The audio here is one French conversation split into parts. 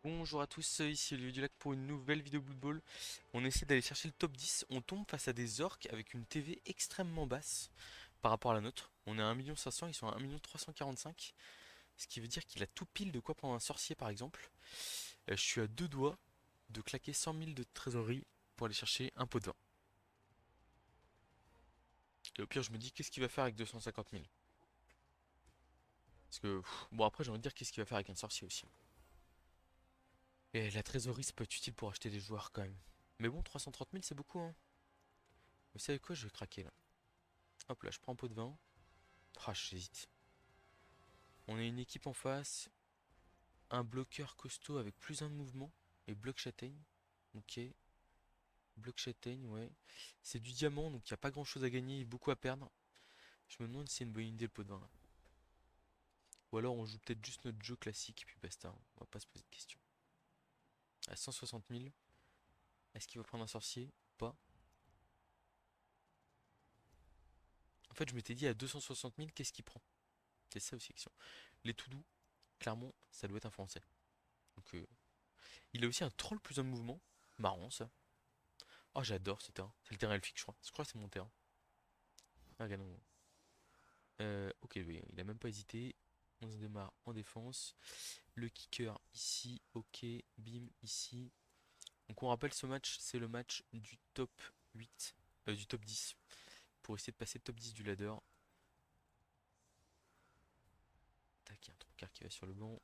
Bonjour à tous, ici Olivier Dulac pour une nouvelle vidéo Blood Bowl. On essaie d'aller chercher le top 10, on tombe face à des orques avec une TV extrêmement basse par rapport à la nôtre. On est à 1 500 000, ils sont à 1 345 000, ce qui veut dire qu'il a tout pile de quoi prendre un sorcier par exemple. Je suis à deux doigts de claquer 100 000 de trésorerie pour aller chercher un pot de vin. Et au pire je me dis qu'est-ce qu'il va faire avec 250 000. Parce que, bon après j'ai envie de dire qu'est-ce qu'il va faire avec un sorcier aussi. Et la trésorerie ça peut être utile pour acheter des joueurs quand même. Mais bon 330 000 c'est beaucoup hein. Vous savez quoi, je vais craquer là. Hop là, je prends un pot de vin. Ah, j'hésite. On a une équipe en face. Un bloqueur costaud avec plus un de mouvement. Et bloc châtaigne. Ok. Bloc châtaigne, ouais. C'est du diamant, donc il n'y a pas grand chose à gagner et beaucoup à perdre. Je me demande si c'est une bonne idée le pot de vin là. Ou alors on joue peut-être juste notre jeu classique et puis basta. On va pas se poser de questions. À 160 000. Est-ce qu'il va prendre un sorcier? Pas. En fait, je m'étais dit à 260 000, qu'est-ce qu'il prend? C'est ça aussi la question. Les tout doux, clairement, ça doit être un français. Donc, il a aussi un troll plus un de mouvement. Marrant ça. Oh, j'adore ce terrain. C'est le terrain elfique, je crois. Je crois que c'est mon terrain. Ah, regardons. Ok, oui, il a même pas hésité. On se démarre en défense. Le kicker ici. Ok, bim, ici. Donc, on rappelle, ce match, c'est le match du top 8, du top 10. Pour essayer de passer le top 10 du ladder. Tac, il y a un trocard qui va sur le banc.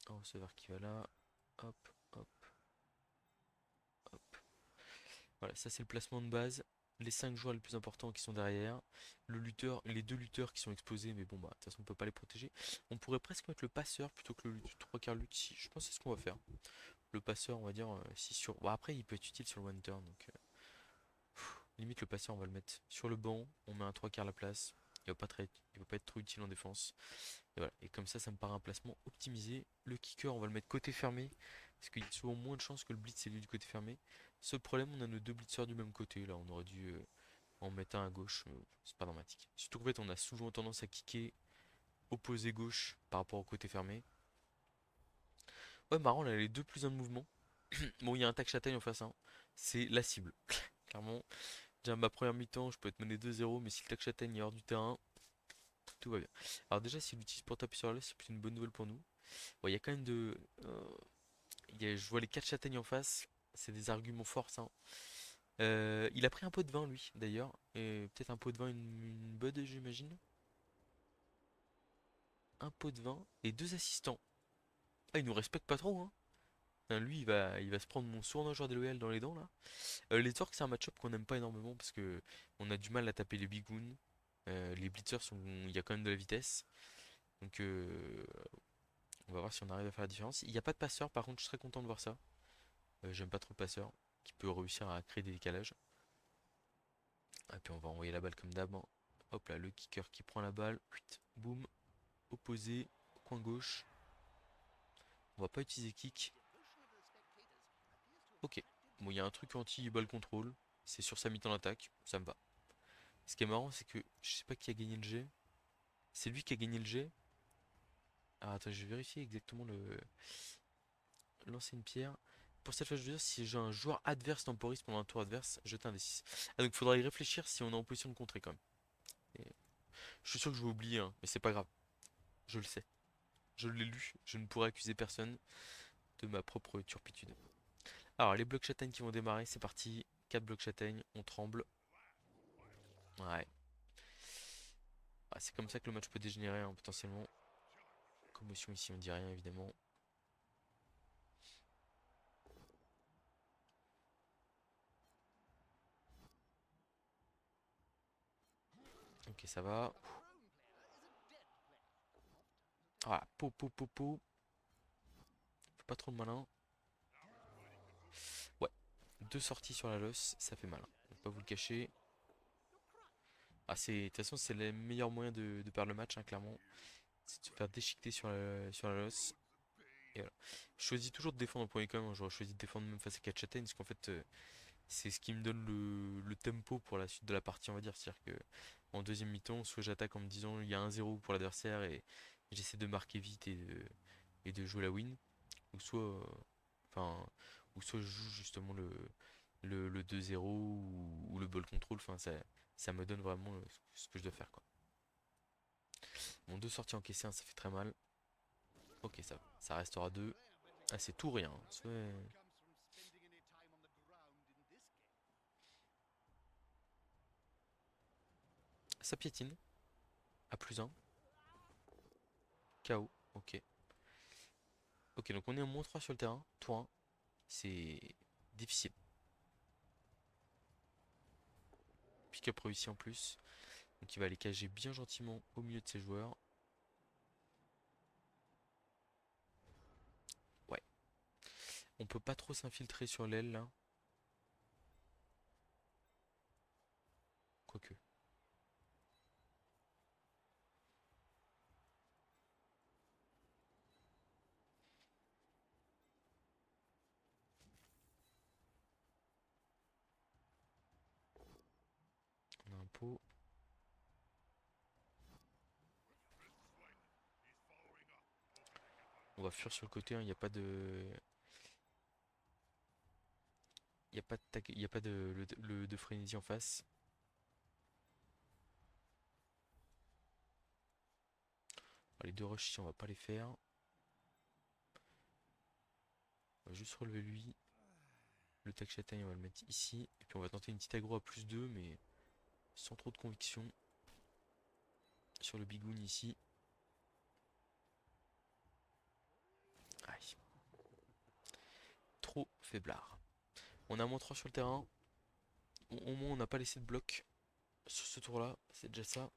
Un receveur qui va là. Hop, hop, hop. Voilà, ça c'est le placement de base. Les 5 joueurs les plus importants qui sont derrière. Le lutteur, les deux lutteurs qui sont exposés, mais bon bah de toute façon on peut pas les protéger. On pourrait presque mettre le passeur plutôt que le trois quarts lutte ici. Je pense que c'est ce qu'on va faire. Le passeur, on va dire si sur. Bon après il peut être utile sur le one turn, donc limite le passeur on va le mettre sur le banc. On met un trois quarts à la place. Il va pas être trop utile en défense. Et voilà. Et comme ça me paraît un placement optimisé. Le kicker, on va le mettre côté fermé. Parce qu'il y a souvent moins de chances que le blitz ait lieu du côté fermé. Seul problème, on a nos deux blitzers du même côté. Là, on aurait dû en mettre un à gauche. Mais bon, c'est pas dramatique. Surtout qu'en fait, on a souvent tendance à kicker opposé gauche par rapport au côté fermé. Ouais, marrant, là, les deux plus un de mouvement. Bon, il y a un tac châtaigne en face, hein. C'est la cible. Clairement, déjà ma première mi-temps, je peux être mené 2-0. Mais si le tac châtaigne est hors du terrain, tout va bien. Alors, déjà, s'il l'utilise pour taper sur la laisse, c'est plutôt une bonne nouvelle pour nous. Bon, il y a quand même je vois les 4 châtaignes en face. C'est des arguments forts, ça, hein. Il a pris un pot de vin, lui, d'ailleurs. Et peut-être un pot de vin, une bud, j'imagine. Un pot de vin et deux assistants. Ah, il nous respecte pas trop, hein. Lui, il va se prendre mon sournois joueur déloyal dans les dents, là. Les Torques, c'est un match-up qu'on aime pas énormément parce que on a du mal à taper les bigoons. Les blitzers, il y a quand même de la vitesse. Donc, on va voir si on arrive à faire la différence. Il n'y a pas de passeur, par contre, je suis très content de voir ça. J'aime pas trop le passeur, qui peut réussir à créer des décalages. Et puis on va envoyer la balle comme d'hab, hein. Hop là, le kicker qui prend la balle. Boum. Opposé. Coin gauche. On va pas utiliser kick. Ok. Bon, il y a un truc anti-ball control. C'est sur sa mi-temps d'attaque. Ça me va. Ce qui est marrant, c'est que je sais pas qui a gagné le jet. C'est lui qui a gagné le jet. Ah, attends, je vais vérifier exactement le. Lancer une pierre. Pour cette fois, je veux dire, si j'ai un joueur adverse temporise pendant un tour adverse, jeter un D6. Ah, donc faudra y réfléchir si on est en position de contrer quand même. Et je suis sûr que je vais oublier, hein, mais c'est pas grave. Je le sais. Je l'ai lu. Je ne pourrai accuser personne de ma propre turpitude. Alors, les blocs châtaignes qui vont démarrer, c'est parti. 4 blocs châtaignes, on tremble. Ouais. Ah, c'est comme ça que le match peut dégénérer, hein, potentiellement. Commotion ici, on dit rien évidemment. Ok, ça va. Voilà, po po po po. Faut pas trop le malin. Ouais, deux sorties sur la losse, ça fait mal, hein. Je vais pas vous le cacher. Ah, de toute façon, c'est le meilleur moyen de perdre le match, hein, clairement. C'est de se faire déchiqueter sur la losse. Et voilà. Je choisis toujours de défendre en premier quand même, hein. J'aurais choisi de défendre même face à 4 châtaignes, parce qu'en fait, c'est ce qui me donne le tempo pour la suite de la partie, on va dire. C'est-à-dire que en deuxième mi-temps, soit j'attaque en me disant il y a 1-0 pour l'adversaire et j'essaie de marquer vite et de jouer la win. Ou soit, enfin, ou soit je joue justement le 2-0 ou le ball control. Enfin, ça me donne vraiment ce que je dois faire, quoi. Bon, deux sorties encaissées, hein, ça fait très mal. Ok, ça restera deux. Ah, c'est tout rien. Ça piétine. À plus un. KO. Ok. Ok, donc on est en -3 sur le terrain. Tour 1. C'est difficile. Pick-up réussi en plus. Donc il va aller cager bien gentiment au milieu de ses joueurs. Ouais. On peut pas trop s'infiltrer sur l'aile là. Quoique. On a un pot. On va fuir sur le côté, hein. Il n'y a pas de. Il n'y a pas de, y a pas de frénésie en face. Les deux rushs ici, on va pas les faire. On va juste relever lui. Le tac châtaigne, on va le mettre ici. Et puis on va tenter une petite aggro à +2, mais sans trop de conviction. Sur le bigoun ici. Aïe. Trop faiblard. On a -3 sur le terrain. Au moins, on n'a pas laissé de bloc sur ce tour-là. C'est déjà ça.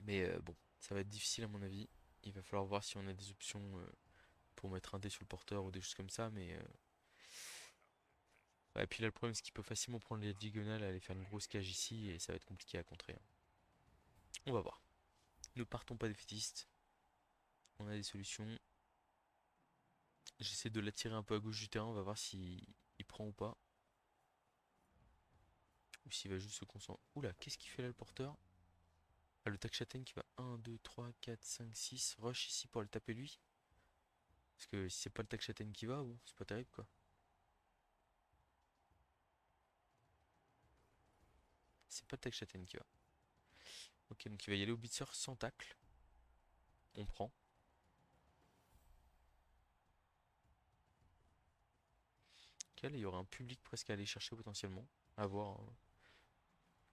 Mais bon, ça va être difficile à mon avis. Il va falloir voir si on a des options pour mettre un dé sur le porteur ou des choses comme ça. Mais ouais, et puis là, le problème, c'est qu'il peut facilement prendre les diagonales, aller faire une grosse cage ici. Et ça va être compliqué à contrer, hein. On va voir. Ne partons pas défaitistes. On a des solutions. J'essaie de l'attirer un peu à gauche du terrain. On va voir s'il prend ou pas. Ou s'il va juste se concentrer. Oula, qu'est-ce qu'il fait là, le porteur? Ah, le tac châtaigne qui va 1, 2, 3, 4, 5, 6. Rush ici pour le taper lui. Parce que si c'est pas le tac châtaigne qui va, bon, c'est pas terrible quoi. C'est pas le tac châtaigne qui va. Ok, donc il va y aller au blitzer sans tacle. On prend. Ok, là il y aura un public presque à aller chercher potentiellement. À voir, hein.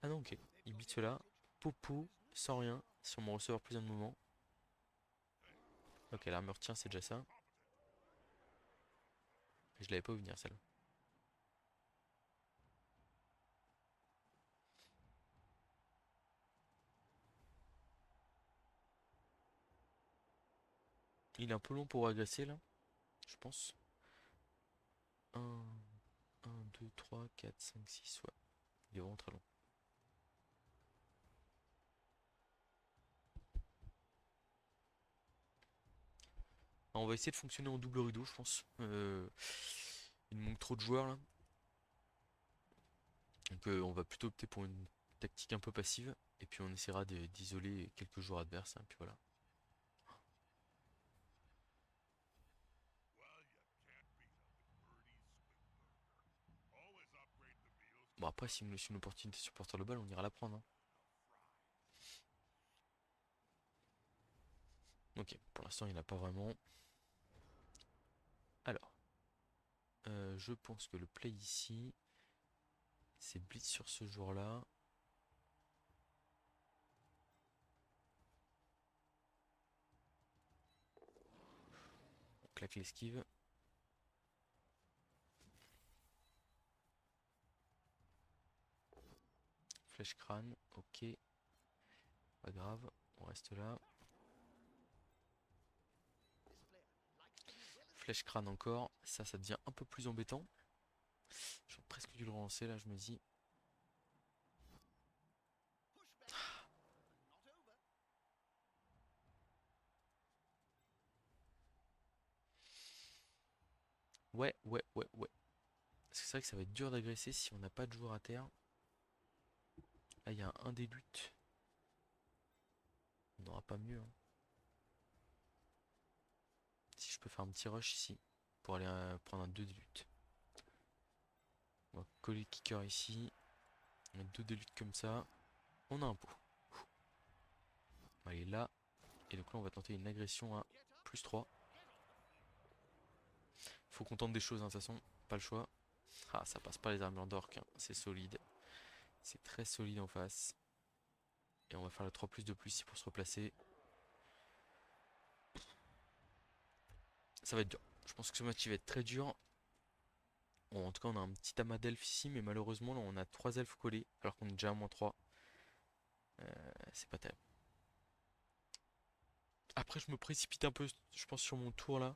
Ah non, ok. Il blitz là. Popo, sans rien. Sur mon receveur plus un moment. Ok, l'armure tient, c'est déjà ça. Je l'avais pas vu venir celle-là. Il est un peu long pour agresser là, je pense. Un 2 3 4 5 6 ouais. Il est vraiment très long. Alors, on va essayer de fonctionner en double rideau, je pense. Il manque trop de joueurs là. Donc on va plutôt opter pour une tactique un peu passive. Et puis on essaiera d'isoler quelques joueurs adverses, hein, puis voilà. Bon après si me laisse une opportunité sur porteur le ball, on ira la prendre, hein. Ok, pour l'instant il n'y en a pas vraiment. Alors, je pense que le play ici, c'est blitz sur ce joueur-là. On claque l'esquive. Flèche crâne, ok. Pas grave, on reste là. Flèche crâne encore, ça devient un peu plus embêtant. J'aurais presque dû le relancer là, je me dis. Ouais, ouais, ouais, ouais. Parce que c'est vrai que ça va être dur d'agresser si on n'a pas de joueur à terre. Là, il y a un des luttes. On n'aura pas mieux, hein. Si je peux faire un petit rush ici pour aller prendre un 2 de lutte. On va coller le kicker ici. On a 2 de lutte comme ça. On a un pot. On va aller là. Et donc là, on va tenter une agression à +3. Faut qu'on tente des choses, hein, de toute façon. Pas le choix. Ah, ça passe pas les armures d'orc, hein. C'est solide. C'est très solide en face. Et on va faire le 3+, de plus ici pour se replacer. Ça va être dur. Je pense que ce match il va être très dur. Bon, en tout cas, on a un petit amas d'elfes ici, mais malheureusement, là, on a 3 elfes collés, alors qu'on est déjà à -3. C'est pas terrible. Après, je me précipite un peu, je pense, sur mon tour là.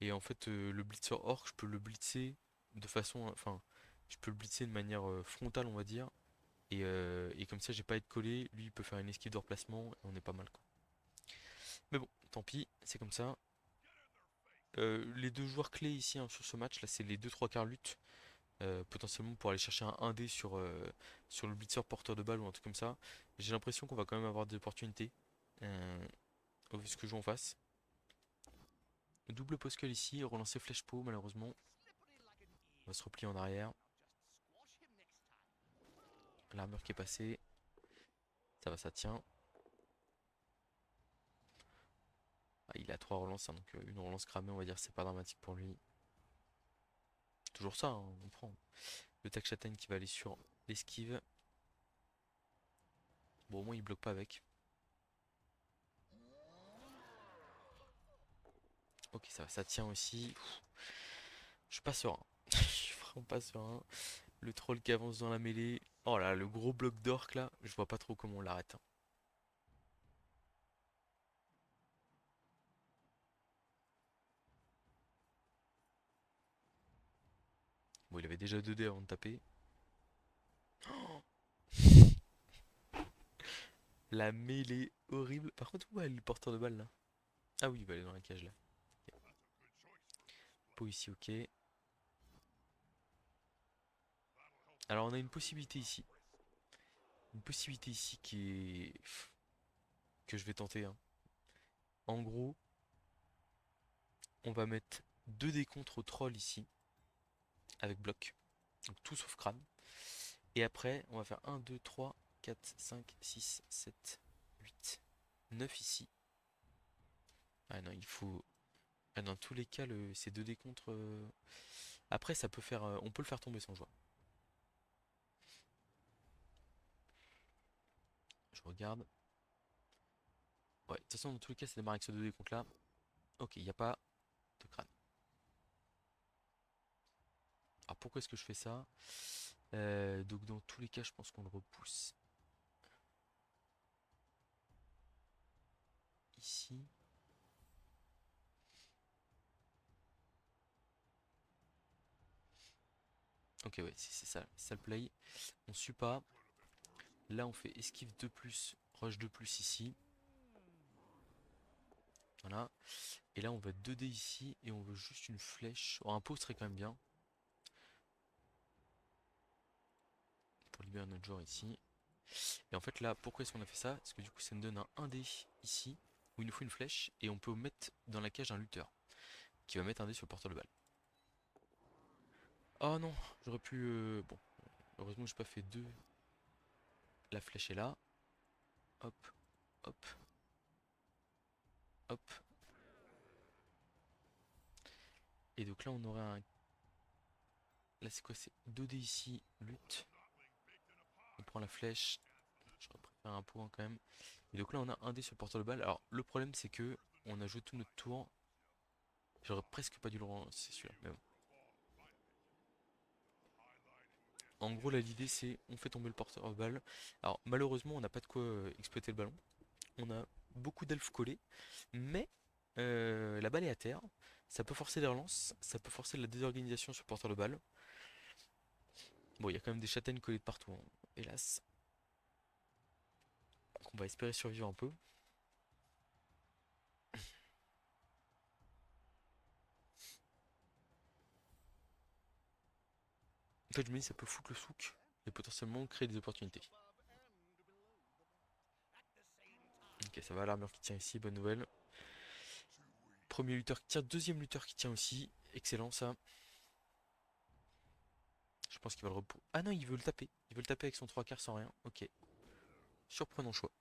Et en fait, le blitzer orc, je peux le blitzer de façon. Enfin, je peux le blitzer de manière frontale, on va dire. Et comme ça, j'ai pas à être collé. Lui, il peut faire une esquive de replacement. Et on est pas mal, quoi. Mais bon, tant pis, c'est comme ça. Les deux joueurs clés ici, hein, sur ce match, là, c'est les deux 3 quarts lutte. Potentiellement pour aller chercher un 1D sur le blitzer porteur de balle ou un truc comme ça. J'ai l'impression qu'on va quand même avoir des opportunités. euh, Au vu de ce que je joue en face. Double post ici, relancer flèche pot malheureusement. On va se replier en arrière. L'armure qui est passée. Ça va, ça tient. Ah, il a 3 relances, hein, donc une relance cramée, on va dire, c'est pas dramatique pour lui. Toujours ça, hein, on prend. Le tac châtaigne qui va aller sur l'esquive. Bon, au moins il bloque pas avec. Ok, ça va, ça tient aussi. Je suis pas serein. Je suis vraiment pas serein. Le troll qui avance dans la mêlée. Oh là, le gros bloc d'orc là. Je vois pas trop comment on l'arrête, hein. Bon, il avait déjà 2 dés avant de taper. La mêlée horrible. Par contre, où est le porteur de balle là? Ah oui, il va aller dans la cage là. Ok. Pot ici, ok. Alors, on a une possibilité ici. Une possibilité ici qui est. Que je vais tenter, hein. En gros, on va mettre 2 dés contre au troll ici. Avec bloc. Donc tout sauf crâne. Et après, on va faire 1, 2, 3, 4, 5, 6, 7, 8, 9 ici. Ah non, il faut. Ah, dans tous les cas, ces 2 dés contre. Après, ça peut faire. On peut le faire tomber sans joie. Je regarde. Ouais, de toute façon, dans tous les cas, ça démarre avec ce 2 dés contre là. Ok, il n'y a pas de crâne. Alors pourquoi est-ce que je fais ça? Donc dans tous les cas, je pense qu'on le repousse ici. Ok, ouais, c'est ça, ça le play. On suit pas. Là, on fait esquive 2 plus, rush 2 plus ici. Voilà. Et là, on va 2D ici et on veut juste une flèche. Oh, un pot serait quand même bien. Pour libérer notre joueur ici. Et en fait, là, pourquoi est-ce qu'on a fait ça? Parce que du coup, ça nous donne un 1D ici où il nous faut une flèche et on peut mettre dans la cage un lutteur qui va mettre un dé sur le porteur de balle. Oh non, j'aurais pu. Bon, heureusement, j'ai pas fait deux. La flèche est là. Hop, hop, hop. Et donc là, on aurait un. Là, c'est quoi? C'est 2D ici, lutte. On prend la flèche. J'aurais préféré un point quand même. Et donc là, on a un dé sur le porteur de balle. Alors, le problème, c'est que on a joué tout notre tour. J'aurais presque pas dû le relancer celui-là. Mais bon. En gros, là, l'idée, c'est on fait tomber le porteur de balle. Alors, malheureusement, on n'a pas de quoi exploiter le ballon. On a beaucoup d'elfes collés. Mais la balle est à terre. Ça peut forcer les relances. Ça peut forcer la désorganisation sur le porteur de balle. Bon, il y a quand même des châtaignes collées de partout, hein, hélas. Donc, on va espérer survivre un peu. En fait, je me dis, ça peut foutre le souk et potentiellement créer des opportunités. Ok, ça va, l'armure qui tient ici, bonne nouvelle. Premier lutteur qui tient, deuxième lutteur qui tient aussi. Excellent ça. Je pense qu'il va le repos. Ah non, il veut le taper. Il veut le taper avec son 3 quarts sans rien. Ok. Surprenant choix.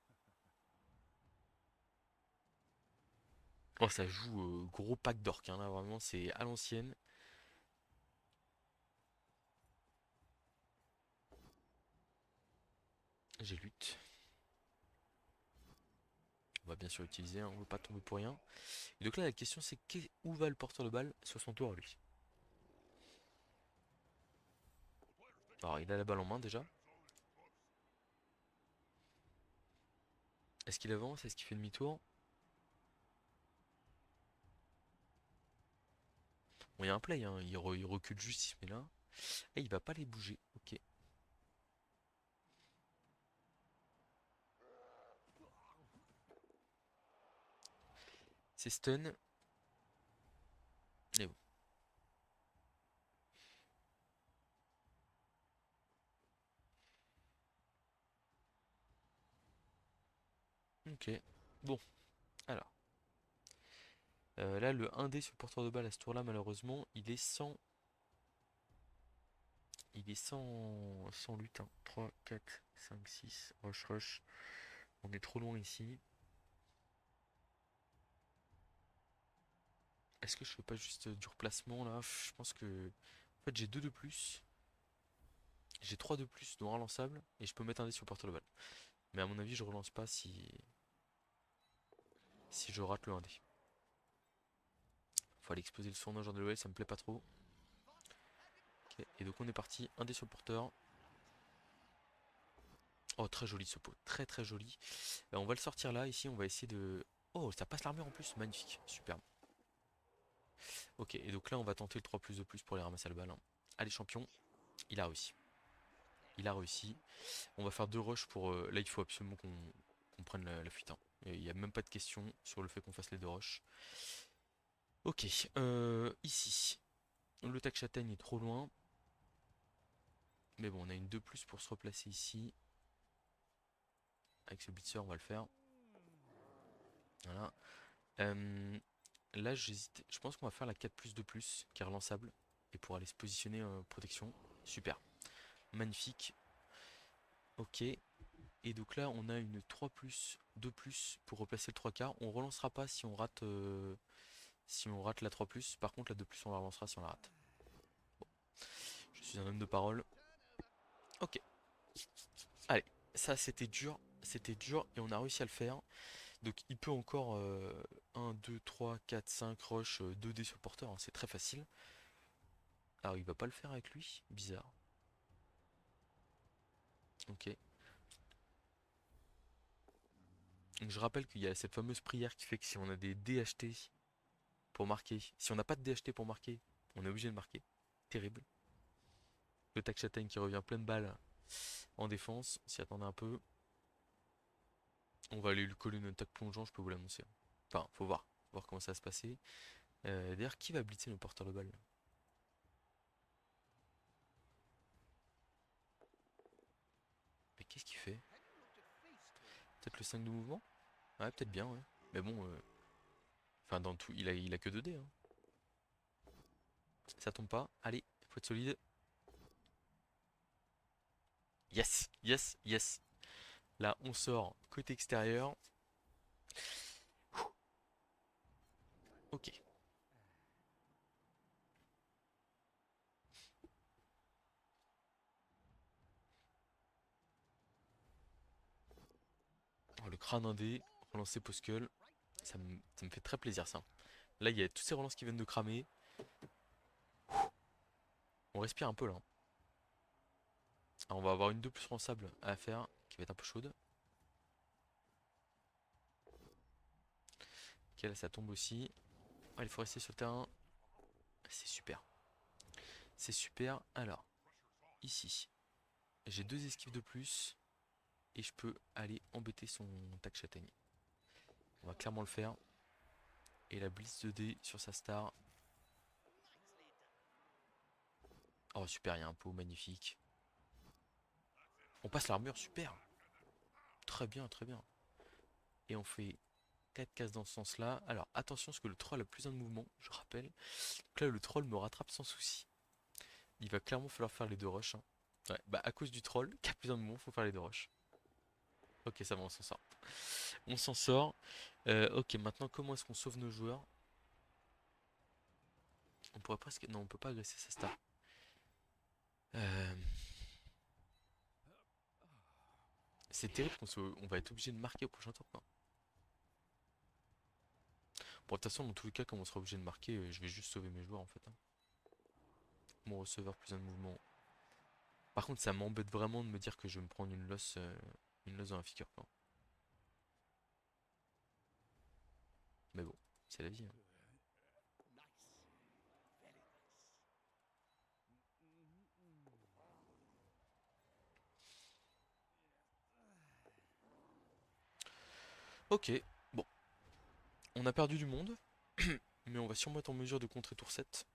Oh, ça joue gros pack d'orques, hein, là, vraiment, c'est à l'ancienne. J'ai lutte. On va bien sûr utiliser, hein, on veut pas tomber pour rien. Et donc là, la question c'est où va le porteur de balle sur son tour à lui. Alors, il a la balle en main déjà. Est-ce qu'il avance? Est-ce qu'il fait demi-tour? Bon, il y a un play, hein, il recule juste, il se met là. Et il va pas les bouger. Ok. C'est stun. Et bon. Ok. Bon, alors. Là, le 1D sur le porteur de balle à ce tour-là, malheureusement, il est sans. Il est sans lutte, hein. 3, 4, 5, 6. Rush, rush. On est trop loin ici. Est-ce que je fais pas juste du replacement là? Je pense que. En fait, j'ai 2 de plus. J'ai 3 de plus dans relançable. Et je peux mettre un dé sur le porteur de balle. Mais à mon avis, je relance pas si je rate le 1 dé. Faut aller exploser le sournois genre de l'OL, ça me plaît pas trop. Ok, et donc on est parti. Un dé sur le porteur. Oh, très joli ce pot. Très très joli. On va le sortir là. Ici, on va essayer de. Oh, ça passe l'armure en plus. Magnifique. Superbe. Ok, et donc là, on va tenter le 3 plus de plus pour aller ramasser le balle, hein. Allez, champion. Il a réussi. Il a réussi. On va faire 2 rushs pour. Là, il faut absolument qu'on prenne la fuite, hein. Il n'y a même pas de question sur le fait qu'on fasse les 2 rushs. Ok, ici. Le tac châtaigne est trop loin. Mais bon, on a une 2 plus pour se replacer ici. Avec ce blitzer, on va le faire. Voilà. Euh, Là, j'hésite. Je pense qu'on va faire la 4 plus 2 plus, qui est relançable. Et pour aller se positionner en protection. Super. Magnifique. Ok. Et donc là, on a une 3 plus 2 plus pour replacer le 3 quarts. On relancera pas si on rate la 3 plus. Par contre, la 2 plus, on la relancera si on la rate. Bon. Je suis un homme de parole. Ok. Allez. Ça, c'était dur. C'était dur et on a réussi à le faire. Donc il peut encore 1, 2, 3, 4, 5 rush 2D sur le porteur, hein, c'est très facile. Alors il va pas le faire avec lui, bizarre. Ok. Donc, je rappelle qu'il y a cette fameuse prière qui fait que si on a des DHT pour marquer, si on n'a pas de DHT pour marquer, on est obligé de marquer. Terrible. Le tac châtaigne qui revient plein de balles en défense, on s'y attendait un peu. On va aller lui coller une attaque plongeant, je peux vous l'annoncer. Enfin, faut voir. Voir comment ça va se passer. D'ailleurs, qui va blitzer le porteur de balle? Mais qu'est-ce qu'il fait? Peut-être le 5 de mouvement? Ouais, peut-être bien, ouais. Mais bon, enfin, dans tout, il a que 2 dés, hein. Ça tombe pas. Allez, faut être solide. Yes, yes, yes. Là, on sort côté extérieur. Ok. Oh, le crâne indé, relancer Poskull. Ça me fait très plaisir, ça. Là, il y a toutes ces relances qui viennent de cramer. On respire un peu, là. Alors, on va avoir une 2 plus relançable à faire, qui va être un peu chaude. Ok, là, ça tombe aussi. Ah, il faut rester sur le terrain. C'est super. C'est super. Alors, ici, j'ai 2 esquives de plus. Et je peux aller embêter son tac châtaigne. On va clairement le faire. Et la blitz 2D sur sa star. Oh super, il y a un pot magnifique. On passe l'armure, super. Très bien, très bien. Et on fait 4 cases dans ce sens-là. Alors attention parce que le troll a plus un de mouvement, je rappelle. Donc là le troll me rattrape sans souci. Il va clairement falloir faire les deux rushs, hein. Ouais, bah à cause du troll qui a plus un de mouvement, faut faire les deux rushs. Ok, ça va, on s'en sort. On s'en sort. Ok, maintenant comment est-ce qu'on sauve nos joueurs? On pourrait presque... Non, on peut pas agresser sa star. Euh, C'est terrible on va être obligé de marquer au prochain tour, quoi. Bon, de toute façon, dans tous les cas, comme on sera obligé de marquer, je vais juste sauver mes joueurs en fait, hein. Mon receveur plus un de mouvement. Par contre, ça m'embête vraiment de me dire que je vais me prendre une loss dans la figure, quoi. Mais bon, c'est la vie, hein. Ok, bon, on a perdu du monde, mais on va sûrement être en mesure de contrer tour 7.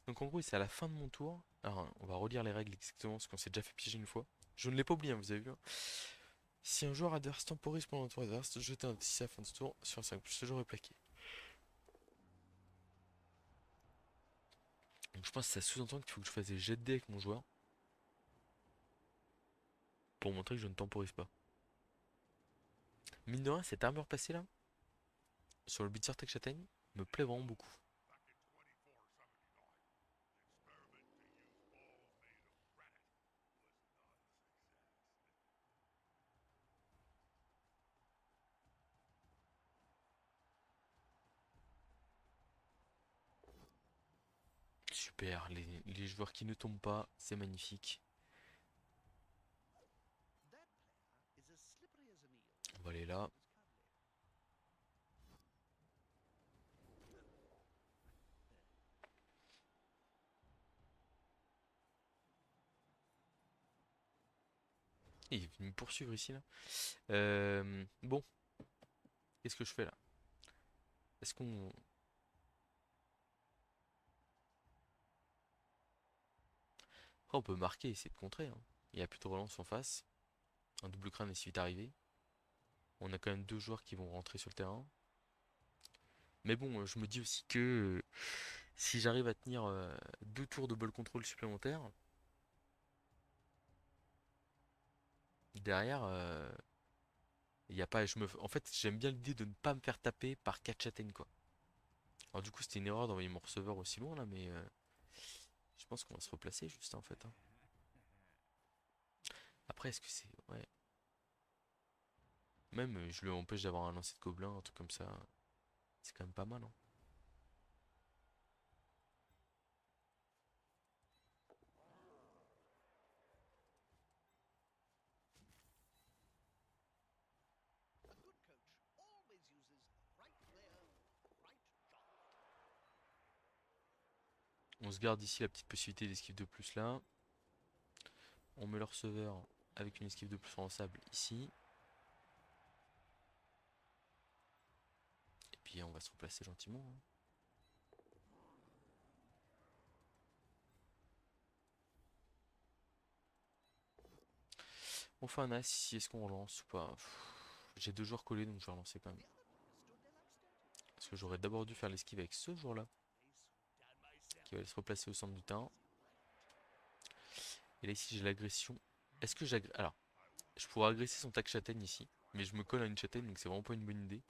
Donc en gros, c'est à la fin de mon tour. Alors, on va relire les règles exactement, parce qu'on s'est déjà fait piéger une fois. Je ne l'ai pas oublié, hein, vous avez vu, hein. Si un joueur adverse temporise pendant le tour adverse, jetez un D6 à la fin de ce tour sur un 5+, ce joueur est plaqué. Donc je pense que ça sous-entend qu'il faut que je fasse des jets de dés avec mon joueur pour montrer que je ne temporise pas. Mine de rien, cette armure passée là, sur le Blitzer Tech Châtaigne, me plaît vraiment beaucoup. Super, les joueurs qui ne tombent pas, c'est magnifique. On va aller là. Et il est venu me poursuivre ici là. Bon, qu'est-ce que je fais là? Est-ce qu'on... Après, on peut marquer et essayer de contrer, hein. Il n'y a plus de relance en face. Un double crâne est vite arrivé. On a quand même deux joueurs qui vont rentrer sur le terrain. Mais bon, je me dis aussi que si j'arrive à tenir deux tours de ball control supplémentaires, derrière, il y a pas, en fait, j'aime bien l'idée de ne pas me faire taper par 4 châtaignes, quoi. Alors du coup, c'était une erreur d'envoyer mon receveur aussi loin là, mais je pense qu'on va se replacer juste en fait, hein. Après, est-ce que c'est... Ouais. Même, je lui empêche d'avoir un lancer de gobelin, un truc comme ça. C'est quand même pas mal, hein. On se garde ici la petite possibilité d'esquive de plus là. On met le receveur avec une esquive de plus en sable ici. Et puis on va se replacer gentiment, hein. On fait un as ici, est-ce qu'on relance ou pas? J'ai deux joueurs collés donc je vais relancer quand même. Parce que j'aurais d'abord dû faire l'esquive avec ce joueur-là, qui va aller se replacer au centre du terrain. Et là ici j'ai l'agression. Est-ce que j'agresse... Alors, je pourrais agresser son tac châtaigne ici. Mais je me colle à une châtaigne donc c'est vraiment pas une bonne idée.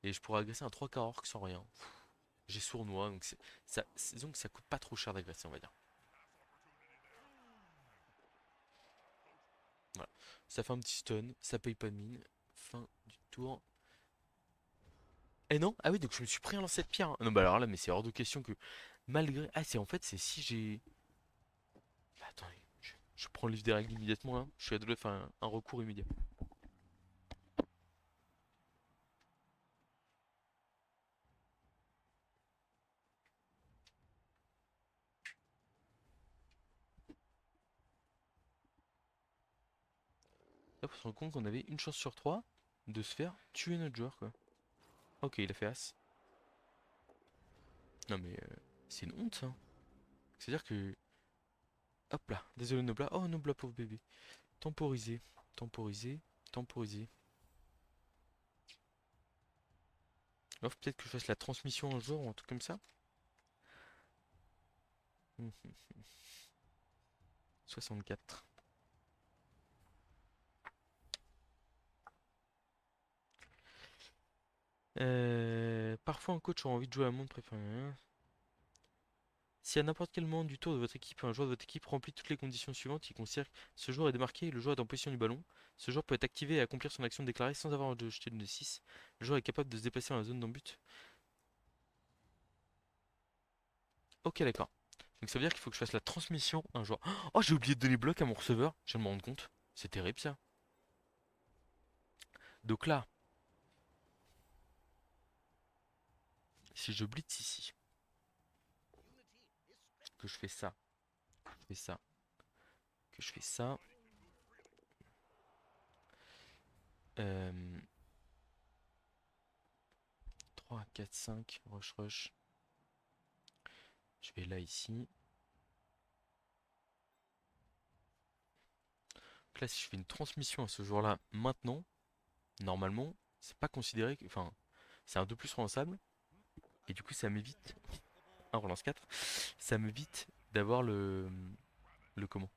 Et je pourrais agresser un 3 quarts orc sans rien. J'ai sournois donc disons que ça coûte pas trop cher d'agresser on va dire. Voilà. Ça fait un petit stun, ça paye pas de mine. Fin du tour. Eh non? Ah oui, donc je me suis pris un lancer de pierre, hein. Non, bah alors là, mais c'est hors de question que malgré. Ah, c'est en fait, c'est si j'ai. Bah, attendez, je prends le livre des règles immédiatement là. Je suis à deux doigts de faire un recours immédiat. Là, faut se rendre compte qu'on avait une chance sur trois de se faire tuer notre joueur quoi. Ok, il a fait as. Non, mais c'est une honte ça. C'est-à-dire que. Hop là, désolé Nobla. Oh Nobla, pauvre bébé. Temporisé. Temporiser, temporiser. Alors, peut-être que je fasse la transmission un jour ou un truc comme ça. 64. Parfois un coach aura envie de jouer à un monde préféré. Si à n'importe quel moment du tour de votre équipe, un joueur de votre équipe remplit toutes les conditions suivantes, il considère que ce joueur est démarqué et le joueur est en position du ballon. Ce joueur peut être activé et accomplir son action déclarée sans avoir de jeter de 6. Le joueur est capable de se déplacer dans la zone d'embut. Ok, d'accord. Donc ça veut dire qu'il faut que je fasse la transmission à un joueur. Oh, j'ai oublié de donner bloc à mon receveur. Je viens de me rendre compte. C'est terrible ça. Donc là, si je blitz ici, que je fais ça, que je fais ça, que je fais ça, euh, 3, 4, 5, rush, rush. Je vais là ici. Donc là, si je fais une transmission à ce joueur-là maintenant, normalement, c'est pas considéré que. Enfin, c'est un 2 plus relançable. Et du coup, ça m'évite. Un relance 4. Ça m'évite d'avoir le comment?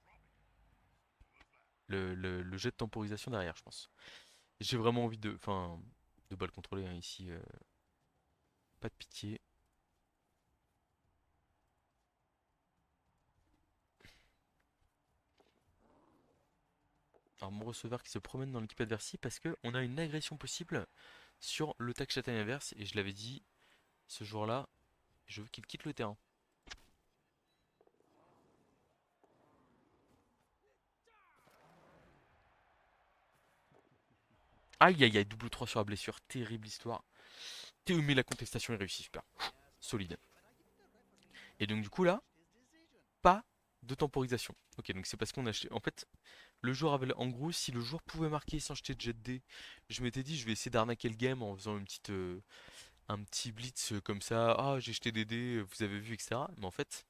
Le jet de temporisation derrière, je pense. J'ai vraiment envie de. Enfin, de balle contrôler hein, ici. Pas de pitié. Alors, mon receveur qui se promène dans l'équipe adverse parce qu'on a une agression possible sur le tac châtaigne inverse. Et je l'avais dit, ce joueur-là, je veux qu'il quitte le terrain. Aïe aïe aïe, double 3 sur la blessure. Terrible histoire. Mais la contestation est réussie, super. Solide. Et donc du coup là, pas de temporisation. Ok, donc c'est parce qu'on a acheté. En fait, le joueur avait. En gros, si le joueur pouvait marquer sans jeter de jet de dés, je m'étais dit je vais essayer d'arnaquer le game en faisant une petite, un petit blitz comme ça. Ah, j'ai jeté des dés, vous avez vu, etc. Mais en fait,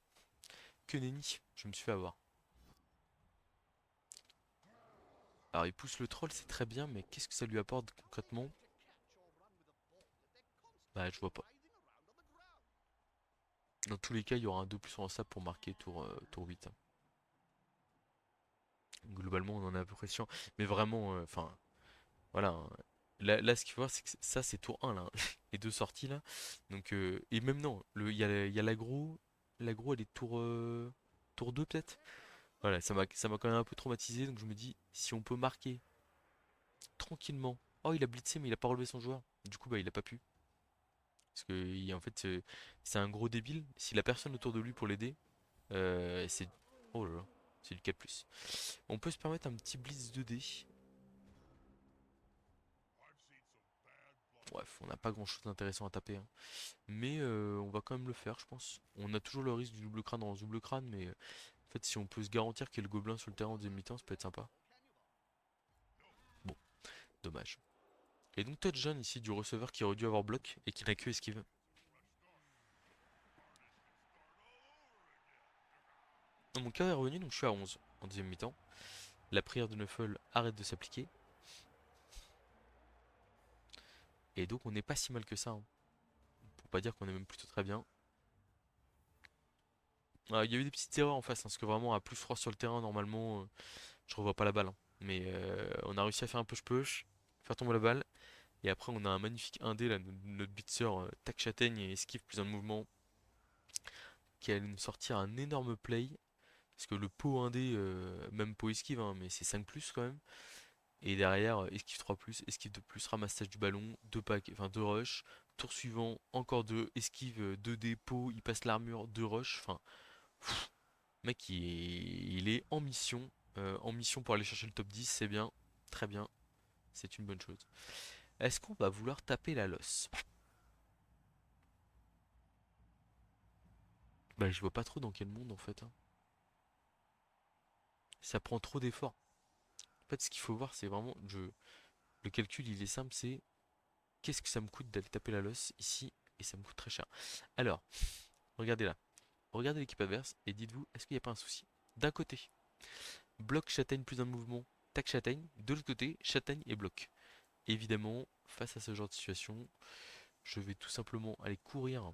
que nenni, je me suis fait avoir. Alors il pousse le troll, c'est très bien, mais qu'est-ce que ça lui apporte concrètement? Bah, je vois pas. Dans tous les cas, il y aura un 2 plus en ça pour marquer tour 8, hein. Globalement, on en a à peu près sûr. Mais vraiment, enfin, voilà, hein. Là, ce qu'il faut voir, c'est que ça, c'est tour 1, là, hein. Les deux sorties, là. Donc, et même non, il y a l'agro. L'agro, elle est tour 2, peut-être. Voilà, ça m'a quand même un peu traumatisé. Donc, je me dis, si on peut marquer tranquillement. Oh, il a blitzé, mais il a pas relevé son joueur. Du coup, bah, il a pas pu. Parce que, en fait, c'est un gros débile. S'il a personne autour de lui pour l'aider, c'est. Oh là là, c'est du 4+. On peut se permettre un petit blitz 2D. Bref, on n'a pas grand chose d'intéressant à taper, hein. Mais on va quand même le faire, je pense. On a toujours le risque du double crâne dans double crâne, mais en fait, si on peut se garantir qu'il y ait le gobelin sur le terrain en deuxième mi-temps, ça peut être sympa. Bon, dommage. Et donc, touchdown ici du receveur qui aurait dû avoir bloc et qui n'a que esquive. Donc, mon cœur est revenu, donc je suis à 11 en deuxième mi-temps. La prière de Neufel arrête de s'appliquer. Et donc, on n'est pas si mal que ça, hein. Pour pas dire qu'on est même plutôt très bien. Il y a eu des petites erreurs en face, hein, parce que vraiment, à plus froid sur le terrain, normalement, je revois pas la balle, hein. Mais on a réussi à faire un push-push, faire tomber la balle. Et après, on a un magnifique 1D, là, notre beatster, tac châtaigne et esquive plus un mouvement, qui allait nous sortir un énorme play. Parce que le pot 1D, même pot esquive, hein, mais c'est 5 plus quand même. Et derrière, esquive 3 plus, esquive 2 plus, ramassage du ballon, 2 packs, enfin 2 rush. Tour suivant, encore 2, esquive 2D, pot, il passe l'armure, 2 rush. Enfin, mec, il est en mission pour aller chercher le top 10, c'est bien, très bien, c'est une bonne chose. Est-ce qu'on va vouloir taper la losse? Bah, je vois pas trop dans quel monde en fait, hein. Ça prend trop d'efforts. En fait, ce qu'il faut voir, c'est vraiment. Le calcul, il est simple, c'est qu'est-ce que ça me coûte d'aller taper la losse ici, et ça me coûte très cher. Alors, regardez là. Regardez l'équipe adverse et dites-vous, est-ce qu'il n'y a pas un souci? D'un côté, bloc châtaigne plus un mouvement. tac châtaigne, de l'autre côté, châtaigne et bloc. Évidemment, face à ce genre de situation, je vais tout simplement aller courir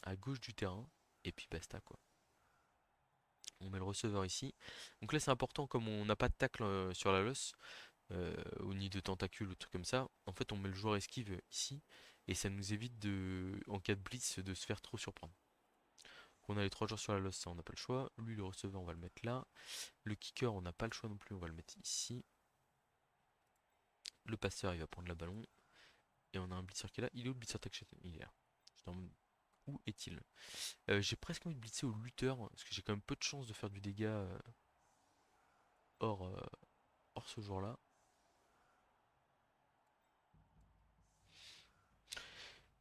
à gauche du terrain, et puis basta quoi. On met le receveur ici. Donc là c'est important, comme on n'a pas de tacle sur la losse, ou ni de tentacule ou truc comme ça, en fait on met le joueur esquive ici, et ça nous évite de, en cas de blitz, de se faire trop surprendre. On a les trois joueurs sur la losse, ça on n'a pas le choix. Lui le receveur on va le mettre là. Le kicker on n'a pas le choix non plus, on va le mettre ici. Le passeur il va prendre le ballon. Et on a un blitzer qui est là. Il est où le blitzer tac? Il est là. Où est-il? J'ai presque envie de blitzer au lutteur, parce que j'ai quand même peu de chance de faire du dégât hors, hors ce jour-là.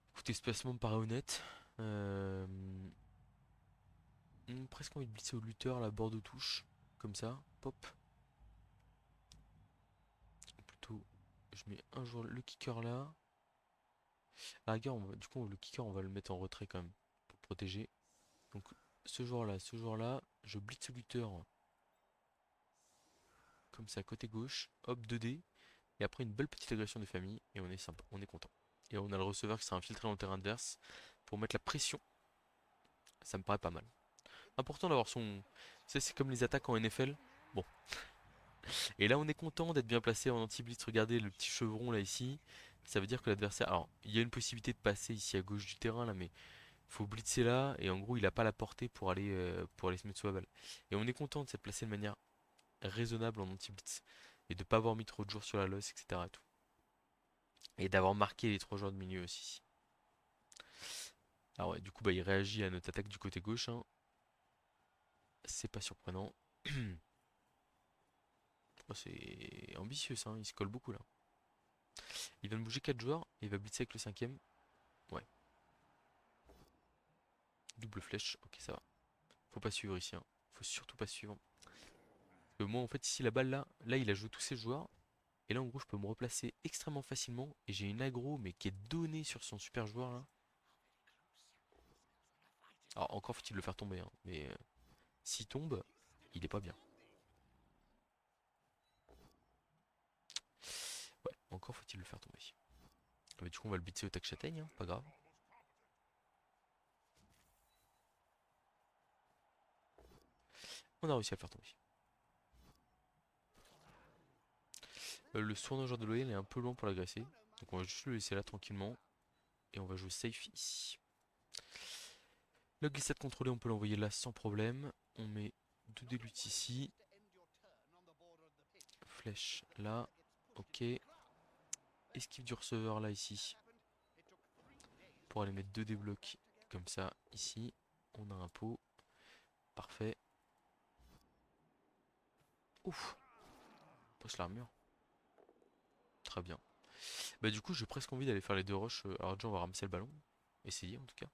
Écoutez, ce placement me paraît honnête. Euh, presque envie de blitzer au lutteur, la bord de touche, comme ça, pop. Plutôt, je mets un joueur, le kicker là. À la rigueur, du coup, le kicker, on va le mettre en retrait quand même, pour protéger. Donc, ce joueur-là, je blitz au lutteur, comme ça, côté gauche, hop, 2D. Et après, une belle petite agression de famille, et on est sympa, on est content. Et on a le receveur qui s'est infiltré dans le terrain adverse pour mettre la pression. Ça me paraît pas mal. Important d'avoir son. C'est comme les attaques en NFL. Bon. Et là, on est content d'être bien placé en anti-blitz. Regardez le petit chevron là ici. Ça veut dire que l'adversaire. Alors, il y a une possibilité de passer ici à gauche du terrain là, mais faut blitzer là. Et en gros, il a pas la portée pour aller se mettre sous la balle. Et on est content de s'être placé de manière raisonnable en anti-blitz. Et de pas avoir mis trop de jours sur la losse, etc. Et, tout. Et d'avoir marqué les trois joueurs de milieu aussi. Alors ouais, du coup, bah, il réagit à notre attaque du côté gauche, hein. C'est pas surprenant. Oh, c'est ambitieux ça, hein, il se colle beaucoup là. Il vient de bouger 4 joueurs, et il va blitzer avec le cinquième. Ouais, double flèche, ok ça va. Faut pas suivre ici, hein. Faut surtout pas suivre. Parce que moi en fait ici la balle là il a joué tous ses joueurs. Et là en gros je peux me replacer extrêmement facilement. Et j'ai une aggro mais qui est donnée sur son super joueur là. Alors encore faut-il le faire tomber, hein. Mais s'il tombe, il est pas bien. Ouais, encore faut-il le faire tomber. Ah, mais du coup on va le blitzer au tac châtaigne, hein, pas grave. On a réussi à le faire tomber. Le soin joueur de l'OL est un peu loin pour l'agresser. Donc on va juste le laisser là tranquillement. Et on va jouer safe ici. Le glissade contrôlé, on peut l'envoyer là sans problème. On met 2 délutes ici. Flèche là. Ok. Esquive du receveur là ici. Pour aller mettre 2 déblocs comme ça ici. On a un pot. Parfait. Ouf. Passe l'armure. Très bien. Bah du coup j'ai presque envie d'aller faire les deux rushs. Alors déjà on va ramasser le ballon. Essayer en tout cas.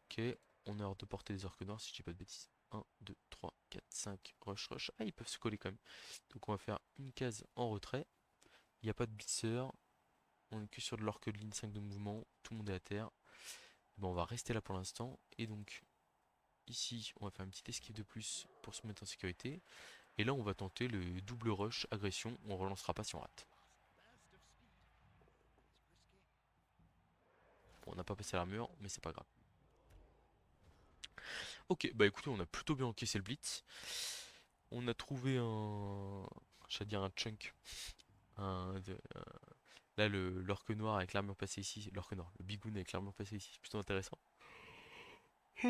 Ok. On est hors de portée des orques noirs si je dis pas de bêtises. 1, 2, 3, 4, 5. Rush, rush. Ah ils peuvent se coller quand même. Donc on va faire une case en retrait. Il n'y a pas de blitzer. On est que sur de l'orque de ligne 5 de mouvement. Tout le monde est à terre. Bon, on va rester là pour l'instant. Et donc, ici, on va faire une petite esquive de plus pour se mettre en sécurité. Et là, on va tenter le double rush agression. On relancera pas si on rate. Bon, on n'a pas passé l'armure, mais c'est pas grave. Ok, bah écoutez, on a plutôt bien encaissé le blitz. On a trouvé un. J'allais dire un chunk. Un, là, l'orque noir avec l'armure passée ici. L'orque noir, le bigoun avec l'armure passée ici. C'est plutôt intéressant. Je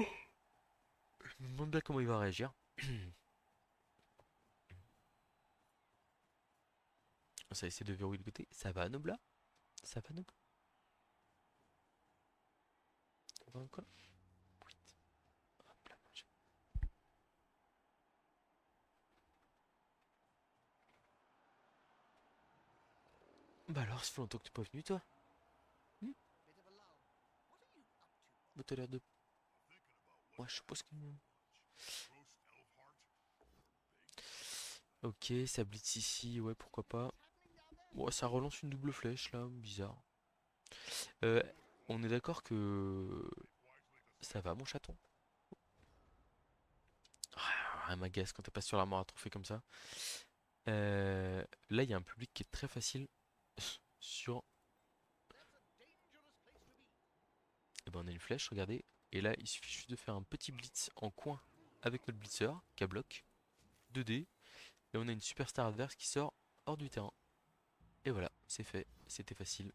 me demande bien comment il va réagir. Ça essaie de verrouiller le côté. Ça va, Nobla? Ça va, Nobla? Ça va encore? Oui. Hop là. Bah alors, ça fait longtemps que t'es pas venu, toi? Hmm. Bah t'as l'air de. Ouais, je suppose que. Ok, ça blitz ici, ouais, pourquoi pas. Ouais, ça relance une double flèche là, bizarre. Euh, on est d'accord que. Ça va, mon chaton? elle m'agace quand elle passe sur l'armoire à trophée comme ça. Là, il y a un public qui est très facile sur. Et ben, on a une flèche, regardez. Et là, il suffit juste de faire un petit blitz en coin avec notre blitzer, K-block, 2D. Et on a une superstar adverse qui sort hors du terrain. Et voilà, c'est fait. C'était facile.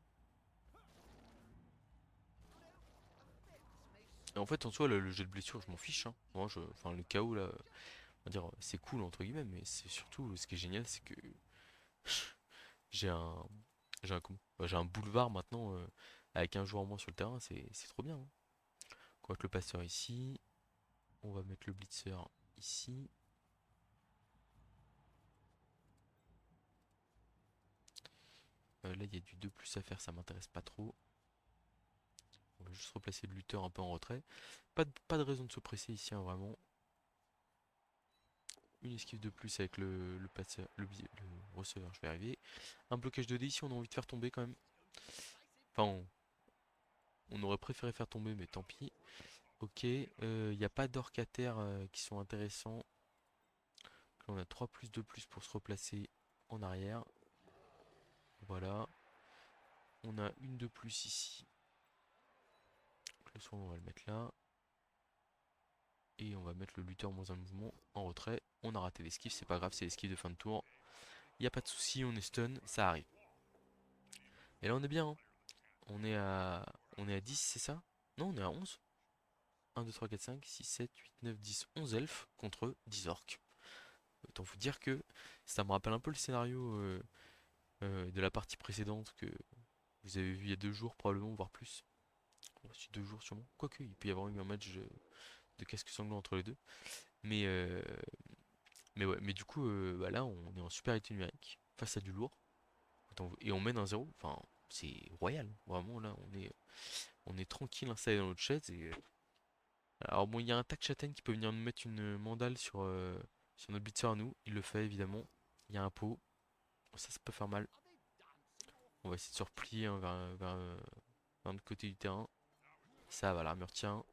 Et en fait, en soi, le jet de blessure, je m'en fiche, hein. Moi, enfin, le KO, là, on va dire, c'est cool, entre guillemets. Mais c'est surtout, ce qui est génial, c'est que j'ai un, j'ai un boulevard maintenant avec un joueur en moins sur le terrain. C'est trop bien, hein. On va mettre le passeur ici. On va mettre le blitzer ici. Là, il y a du 2 plus à faire, ça m'intéresse pas trop. On va juste replacer le lutteur un peu en retrait. Pas de raison de se presser ici, hein, vraiment. Une esquive de plus avec le passeur, le receveur, je vais arriver. Un blocage de d ici, on a envie de faire tomber quand même. Enfin, on aurait préféré faire tomber, mais tant pis. Ok, il n'y a pas d'orques à terre qui sont intéressants. Là, on a 3 plus 2 plus pour se replacer en arrière. Voilà. On a une de plus ici. Donc, le soin, on va le mettre là. Et on va mettre le lutteur moins un mouvement en retrait. On a raté l'esquive, c'est pas grave, c'est l'esquive de fin de tour. Il n'y a pas de souci, on est stun, ça arrive. Et là on est bien, hein. On est à 10, c'est ça? Non, on est à 11. 1, 2, 3, 4, 5, 6, 7, 8, 9, 10, 11 elfes contre 10 orques. Autant vous dire que ça me rappelle un peu le scénario de la partie précédente que vous avez vu il y a 2 jours probablement, voire plus. Oh, si 2 jours sûrement. Quoique, il peut y avoir eu un match de casque sanglant entre les deux. Mais, euh, mais ouais, mais du coup, bah là on est en supériorité numérique face à du lourd. Et on mène 1-0. Enfin, c'est royal. Vraiment là, on est tranquille installé dans notre chaise. Alors bon, il y a un tac châtaigne qui peut venir nous mettre une mandale sur notre blitzer à nous. Il le fait évidemment. Il y a un pot. Ça peut faire mal. On va essayer de se replier hein, vers l'autre côté du terrain. Ça va, l'armure tient.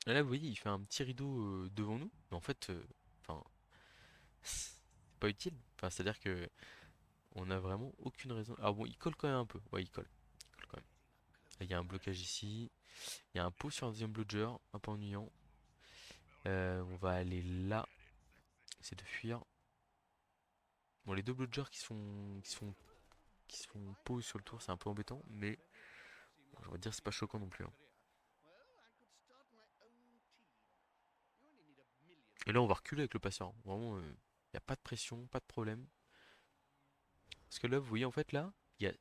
Et là, vous voyez, il fait un petit rideau devant nous. Mais en fait, enfin, c'est pas utile. Enfin, c'est-à-dire que on a vraiment aucune raison. Ah bon, il colle quand même un peu. Ouais, il colle. Il colle quand même. Là, il y a un blocage ici. Il y a un pot sur un deuxième bludger, un peu ennuyant. On va aller là. Essayer de fuir. Bon, les deux bludgers qui se font pause sur le tour, c'est un peu embêtant, mais bon, je vais dire c'est pas choquant non plus, hein. Et là, on va reculer avec le passeur. Vraiment, il n'y a pas de pression, pas de problème. Parce que là, vous voyez, en fait, là,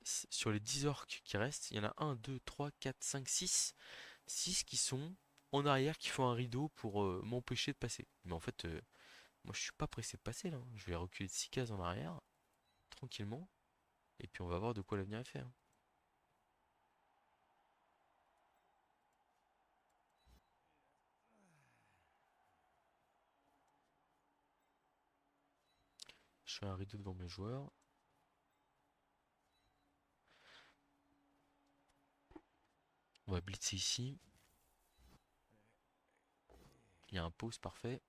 sur les 10 orques qui restent, il y en a un 2 3 4 5 6 6 qui sont en arrière, qui font un rideau pour m'empêcher de passer. Mais en fait, moi, je suis pas pressé de passer là, hein. Je vais reculer de 6 cases en arrière, tranquillement. Et puis, on va voir de quoi l'avenir est fait, hein. Je fais un rideau devant mes joueurs. On va blitzer ici. Il y a un pause parfait.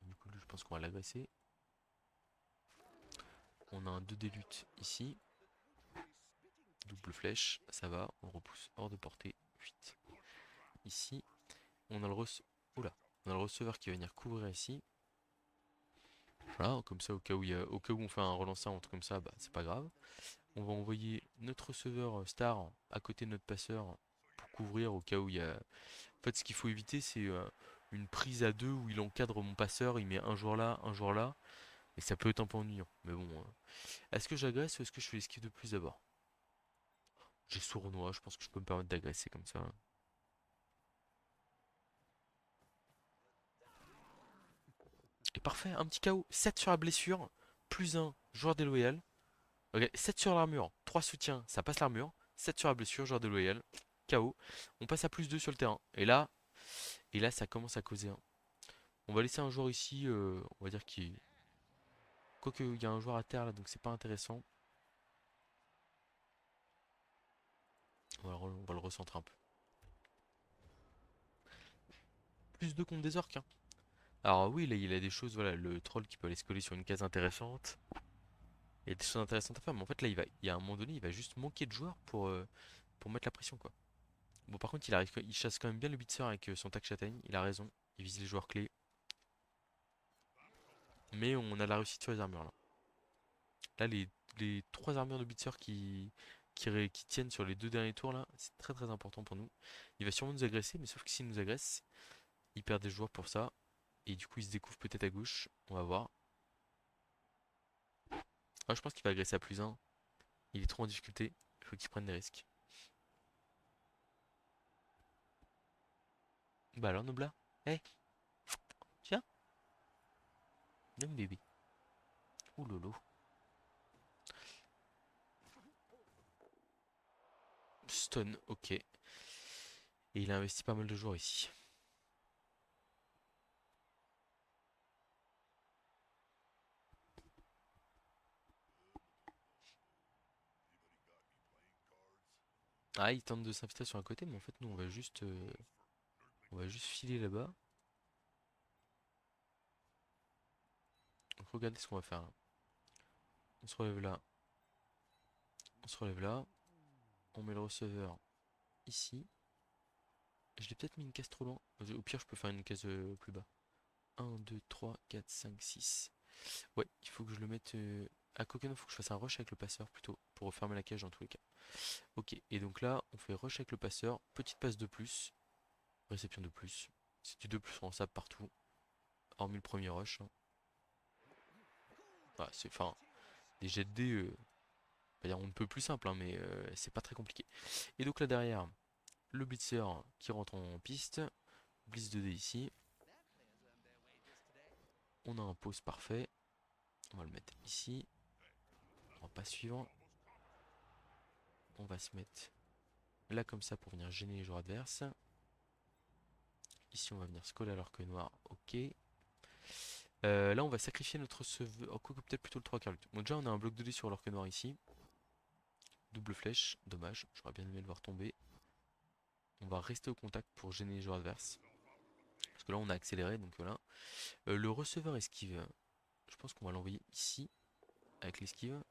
Du coup, lui, je pense qu'on va l'agresser. On a un 2D lutte ici. Double flèche, ça va. On repousse hors de portée. 8. Ici. On a le Oula. On a le receveur qui va venir couvrir ici. Voilà, comme ça, au cas où on fait un relanceur, un truc comme ça, bah, c'est pas grave. On va envoyer notre receveur star à côté de notre passeur pour couvrir au cas où il y a. En fait, ce qu'il faut éviter, c'est une prise à deux où il encadre mon passeur, il met un joueur là, un joueur là, et ça peut être un peu ennuyant. Mais bon, est-ce que j'agresse ou est-ce que je fais l'esquive de plus d'abord? J'ai sournois, je pense que je peux me permettre d'agresser comme ça. Et parfait, un petit KO. 7 sur la blessure, plus un joueur déloyal. Ok, 7 sur l'armure, 3 soutiens, ça passe l'armure. 7 sur la blessure, joueur déloyal. KO. On passe à plus 2 sur le terrain. Et là ça commence à causer, hein. On va laisser un joueur ici, on va dire qu'il. Quoique, il y a un joueur à terre là, donc c'est pas intéressant. On va le recentrer un peu. Plus de contre des orques, hein. Alors oui, là, il a des choses, voilà, le troll qui peut aller se coller sur une case intéressante. Il y a des choses intéressantes à faire, mais en fait là, il y a un moment donné, il va juste manquer de joueurs pour mettre la pression, quoi. Bon, par contre, il chasse quand même bien le Blitzer avec son tac châtaigne, il a raison, il vise les joueurs clés. Mais on a la réussite sur les armures là. Là, les trois armures de Blitzer qui tiennent sur les deux derniers tours là, c'est très très important pour nous. Il va sûrement nous agresser, mais sauf que s'il nous agresse, il perd des joueurs pour ça. Et du coup, il se découvre peut-être à gauche, on va voir. Ah, je pense qu'il va agresser à +1. Il est trop en difficulté, il faut qu'il prenne des risques. Bah alors, Nobla, hé, tiens, viens mon bébé. Ouh lolo. Stun, ok. Et il a investi pas mal de joueurs ici. Ah, il tente de s'investir sur un côté, mais en fait, nous, on va juste filer là-bas. Donc, regardez ce qu'on va faire là. On se relève là, on se relève là. On met le receveur ici. Je l'ai peut-être mis une case trop loin. Au pire, je peux faire une case plus bas. 1, 2, 3, 4, 5, 6. Ouais, il faut que je le mette. À Kokeno, il faut que je fasse un rush avec le passeur plutôt, pour refermer la cage dans tous les cas. Ok, et donc là, on fait rush avec le passeur, petite passe de plus, réception de plus. C'est du 2 plus en sable partout, hormis le premier rush, hein. Voilà, c'est, enfin, des jets de dés, pas dire on ne peut plus simple, hein, mais c'est pas très compliqué. Et donc là derrière, le blitzer qui rentre en piste, blitz 2D ici. On a un pause parfait, on va le mettre ici. On va pas suivre. On va se mettre là comme ça pour venir gêner les joueurs adverses. Ici, on va venir se coller à l'orque noir. Ok. Là, on va sacrifier notre receveur. Oh, quoique peut-être plutôt le 3 quarts. Bon, déjà, on a un bloc de dés sur l'orque noir ici. Double flèche. Dommage. J'aurais bien aimé le voir tomber. On va rester au contact pour gêner les joueurs adverses. Parce que là, on a accéléré. Donc voilà. Le receveur esquive. Je pense qu'on va l'envoyer ici. Avec l'esquive.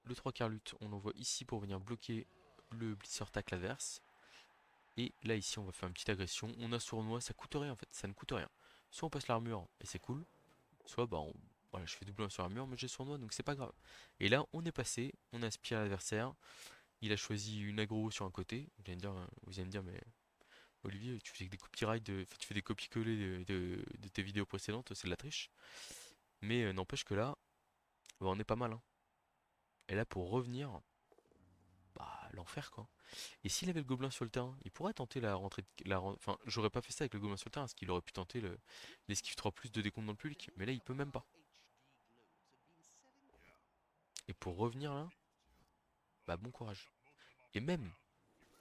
Le 3 quarts lutte. On l'envoie ici pour venir bloquer le blitzer tacle adverse. Et là, ici, on va faire une petite agression. On a sournois. Ça coûte rien en fait. Ça ne coûte rien. Soit on passe l'armure et c'est cool. Soit bah voilà, je fais double 1 sur la mur, mais j'ai sournois donc c'est pas grave. Et là on est passé, on a aspiré l'adversaire, il a choisi une aggro sur un côté. Vous allez me dire mais Olivier, tu fais des copyrights enfin, tu fais des copies-coller de tes vidéos précédentes, c'est de la triche. Mais n'empêche que là, bah, on est pas mal, hein. Et là pour revenir, bah l'enfer quoi. Et s'il avait le gobelin sur le terrain, il pourrait tenter la rentrée enfin j'aurais pas fait ça avec le gobelin sur le terrain, parce qu'il aurait pu tenter l'esquive 3 plus de décompte dans le public. Mais là il peut même pas. Et pour revenir là, bah bon courage. Et même,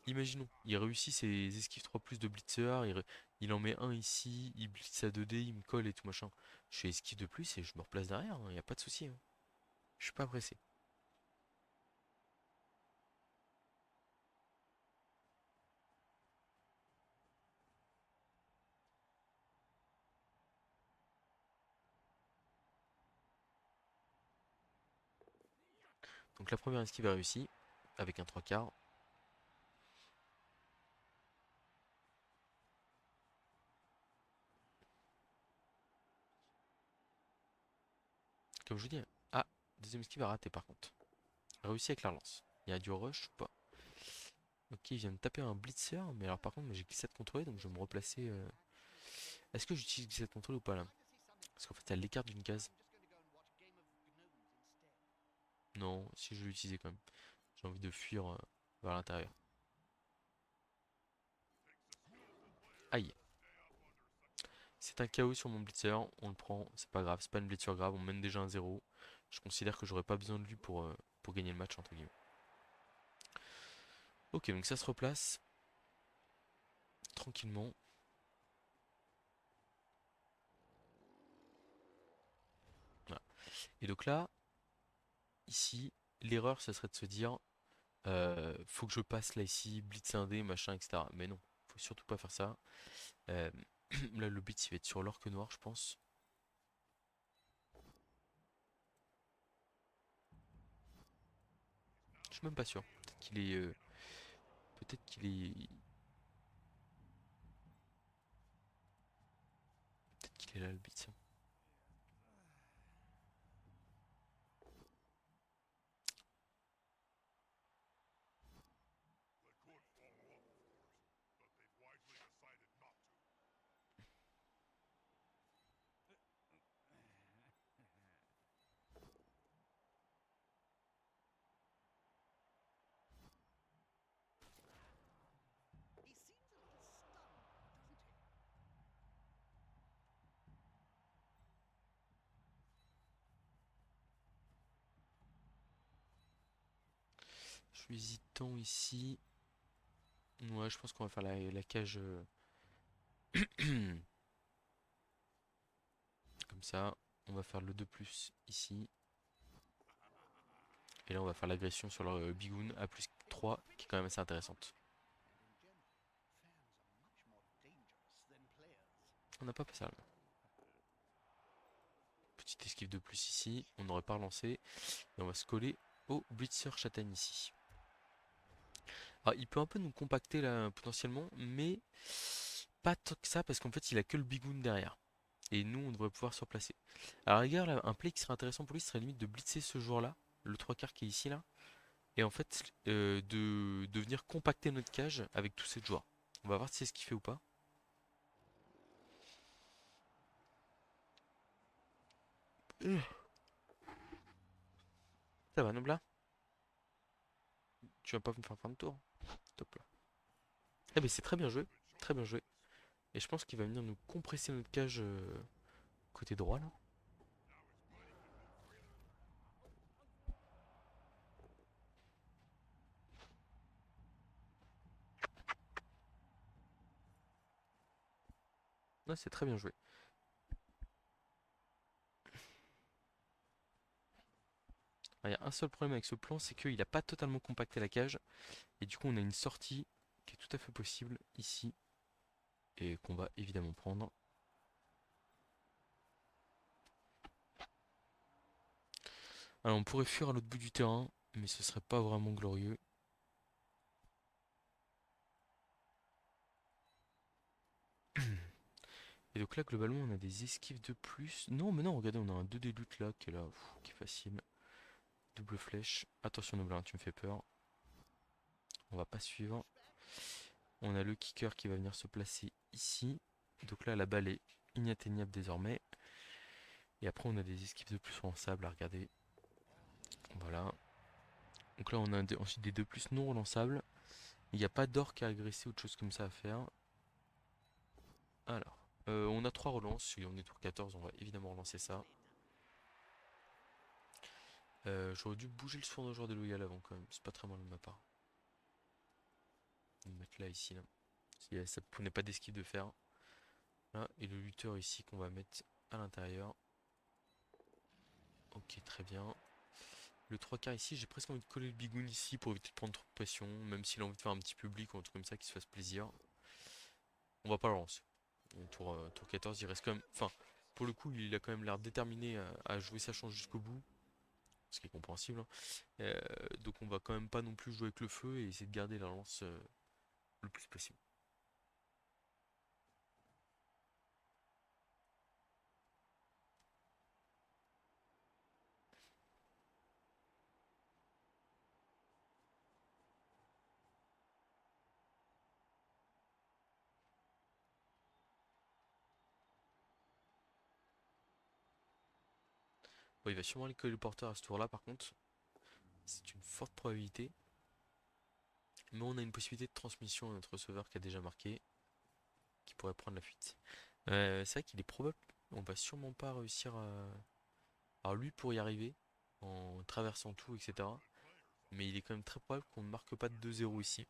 imaginons, il réussit ses esquives 3 plus de blitzer, il en met un ici, il blitz à 2D, il me colle et tout machin. Je fais esquive de plus et je me replace derrière, il y a pas de souci, hein. Je suis pas pressé. Donc la première esquive est réussie, avec un 3 quarts. Comme je vous dis, ah, deuxième esquive a raté par contre. Réussi avec la relance. Il y a du rush ou pas? Ok, il vient de taper un blitzer, mais alors par contre, moi, j'ai glissade contrôlée, donc je vais me replacer. Est-ce que j'utilise glissade contrôlée ou pas là? Parce qu'en fait, elle l'écarte d'une case. Non, si je vais l'utiliser quand même. J'ai envie de fuir vers l'intérieur. Aïe. C'est un chaos sur mon blitzer, on le prend, c'est pas grave, c'est pas une blitzer grave, on mène déjà un 0. Je considère que j'aurais pas besoin de lui pour gagner le match entre guillemets. Ok, donc ça se replace tranquillement. Voilà. Et donc là, ici, l'erreur ce serait de se dire Faut que je passe là ici, blitz indé, machin, etc. Mais non, faut surtout pas faire ça. Euh, Là, le blitz il va être sur l'orque noir, je pense. Je suis même pas sûr. Peut-être qu'il est. Peut-être qu'il est. Peut-être qu'il est là le blitz. Je suis hésitant ici. Ouais, je pense qu'on va faire la cage comme ça. On va faire le 2 plus ici. Et là, on va faire l'agression sur le bigoun à plus 3, qui est quand même assez intéressante. On n'a pas fait ça là. Petite esquive de plus ici. On n'aurait pas relancé. Et on va se coller au blitzer châtaigne ici. Alors, il peut un peu nous compacter là potentiellement, mais pas tant que ça parce qu'en fait, il a que le bigoun derrière. Et nous, on devrait pouvoir se replacer. Alors, regarde, là, un play qui serait intéressant pour lui, ce serait limite de blitzer ce joueur-là, le 3 quarts qui est ici là, et en fait, de venir compacter notre cage avec tous ces joueurs. On va voir si c'est ce qu'il fait ou pas. Euh, Ça va, Nobla? Tu vas pas me faire fin de tour? Top là. Eh ben c'est très bien joué, très bien joué. Et je pense qu'il va venir nous compresser notre cage côté droit là. Là, c'est très bien joué. Ah, il y a un seul problème avec ce plan, c'est qu'il n'a pas totalement compacté la cage. Et du coup, on a une sortie qui est tout à fait possible ici. Et qu'on va évidemment prendre. Alors, on pourrait fuir à l'autre bout du terrain, mais ce serait pas vraiment glorieux. Et donc là, globalement, on a des esquives de plus. Non, mais non, regardez, on a un 2 des luttes là, qui est là, qui est facile. Double flèche. Attention, Noblin, tu me fais peur. On va pas suivre. On a le kicker qui va venir se placer ici. Donc là, la balle est inatteignable désormais. Et après, on a des esquives de plus en sable à regarder. Voilà. Donc là, on a ensuite des 2 plus non relançables. Il n'y a pas d'orque à agresser ou de choses comme ça à faire. Alors, on a 3 relances. Si on est tour 14, on va évidemment relancer ça. J'aurais dû bouger le soin d'un joueur déloyal avant quand même. C'est pas très mal de ma part. On va le mettre là, ici, là. Ça n'est pas d'esquive de fer. Là, et le lutteur ici qu'on va mettre à l'intérieur. Ok, très bien. Le 3 quarts ici, j'ai presque envie de coller le bigoun ici pour éviter de prendre trop de pression. Même s'il a envie de faire un petit public ou un truc comme ça qui se fasse plaisir. On va pas le lancer. Tour 14, il reste quand même. Enfin, pour le coup, il a quand même l'air déterminé à jouer sa chance jusqu'au bout. Ce qui est compréhensible, hein. Donc on va quand même pas non plus jouer avec le feu et essayer de garder la lance le plus possible. Bon, il va sûrement aller coller le porteur à ce tour-là par contre. C'est une forte probabilité. Mais on a une possibilité de transmission à notre receveur qui a déjà marqué, qui pourrait prendre la fuite. C'est vrai qu'il est probable, on va sûrement pas réussir à. Alors lui pour y arriver, en traversant tout, etc. Mais il est quand même très probable qu'on ne marque pas de 2-0 ici.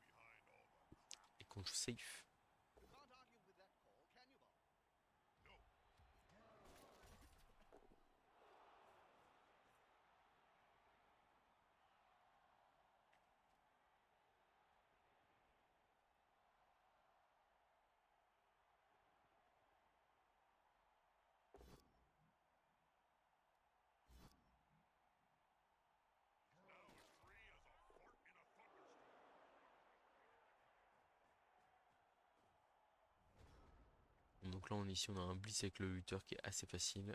Et qu'on joue safe. Donc là on est ici, on a un blitz avec le lutteur qui est assez facile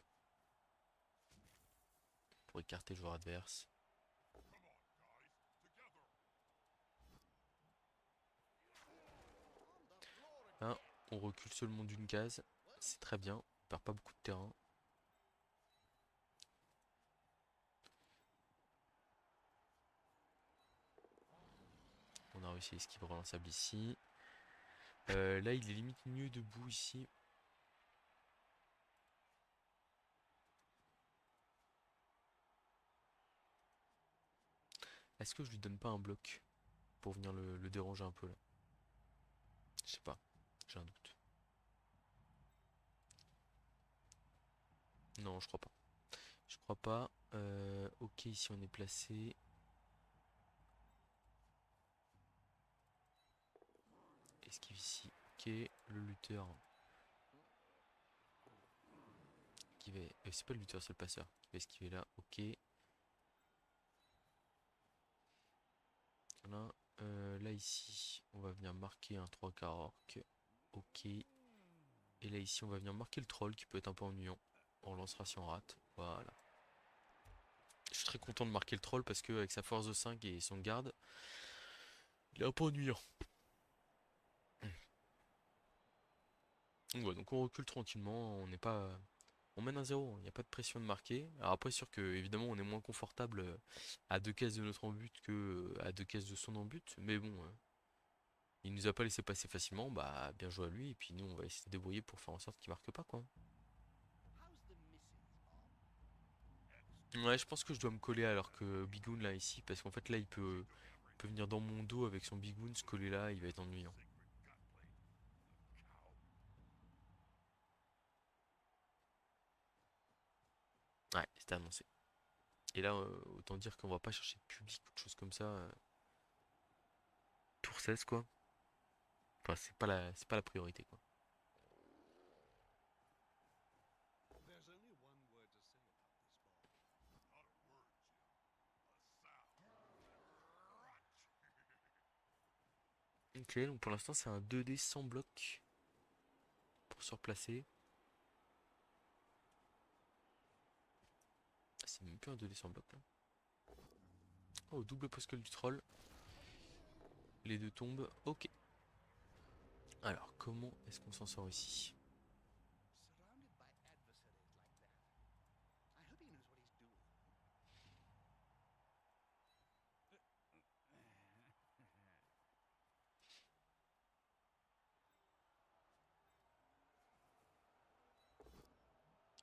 pour écarter le joueur adverse. Là, on recule seulement d'une case. C'est très bien. On perd pas beaucoup de terrain. On a réussi l'esquive relançable ici. Là, il est limite mieux debout ici. Est-ce que je lui donne pas un bloc pour venir le déranger un peu là? Je sais pas. J'ai un doute. Non, je crois pas. Je crois pas. Ok, ici on est placé. Esquive ici. Ok, le lutteur qui va. C'est pas le lutteur, c'est le passeur. Qui va esquiver là. Ok. Voilà. Là ici, on va venir marquer un 3 quarts orc. Ok. Et là ici, on va venir marquer le troll qui peut être un peu ennuyant. On lancera si on rate. Voilà. Je suis très content de marquer le troll parce que avec sa force de 5 et son garde, il est un peu ennuyant. Donc, ouais, donc on recule tranquillement, on n'est pas. On mène un 0, il n'y a pas de pression de marquer. Alors après sûr que évidemment on est moins confortable à 2 cases de notre en-but que à 2 cases de son en-but. Mais bon, il nous a pas laissé passer facilement, bah bien joué à lui, et puis nous on va essayer de se débrouiller pour faire en sorte qu'il marque pas quoi. Ouais, je pense que je dois me coller alors que Bigoon là ici, parce qu'en fait là il peut venir dans mon dos avec son Bigoon, se coller là, il va être ennuyant. Ouais, c'était annoncé. Et là, autant dire qu'on va pas chercher de public ou de choses comme ça. Tour 16 quoi. Enfin, c'est pas la priorité quoi. Ok, donc pour l'instant c'est un 2D sans bloc pour se replacer. Ah, c'est même plus un 2D sans bloc là. Oh, double post du troll. Les deux tombent. Ok. Alors, comment est-ce qu'on s'en sort ici?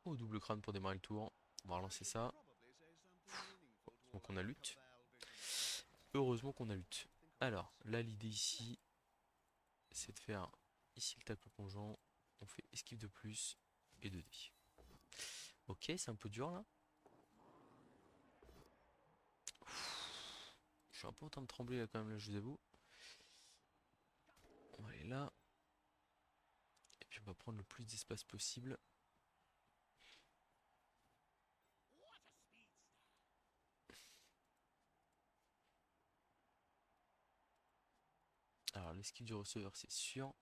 Oh, double crâne pour démarrer le tour. On va relancer ça. Donc on a lutte. Heureusement qu'on a lutte. Alors, là l'idée ici, c'est de faire ici le tacle plongeant. On fait esquive de plus et 2D. Ok, c'est un peu dur là. Je suis un peu en train de trembler là quand même, là, je vous avoue. On va aller là. Et puis on va prendre le plus d'espace possible. Alors l'esquive du receveur, c'est sûr.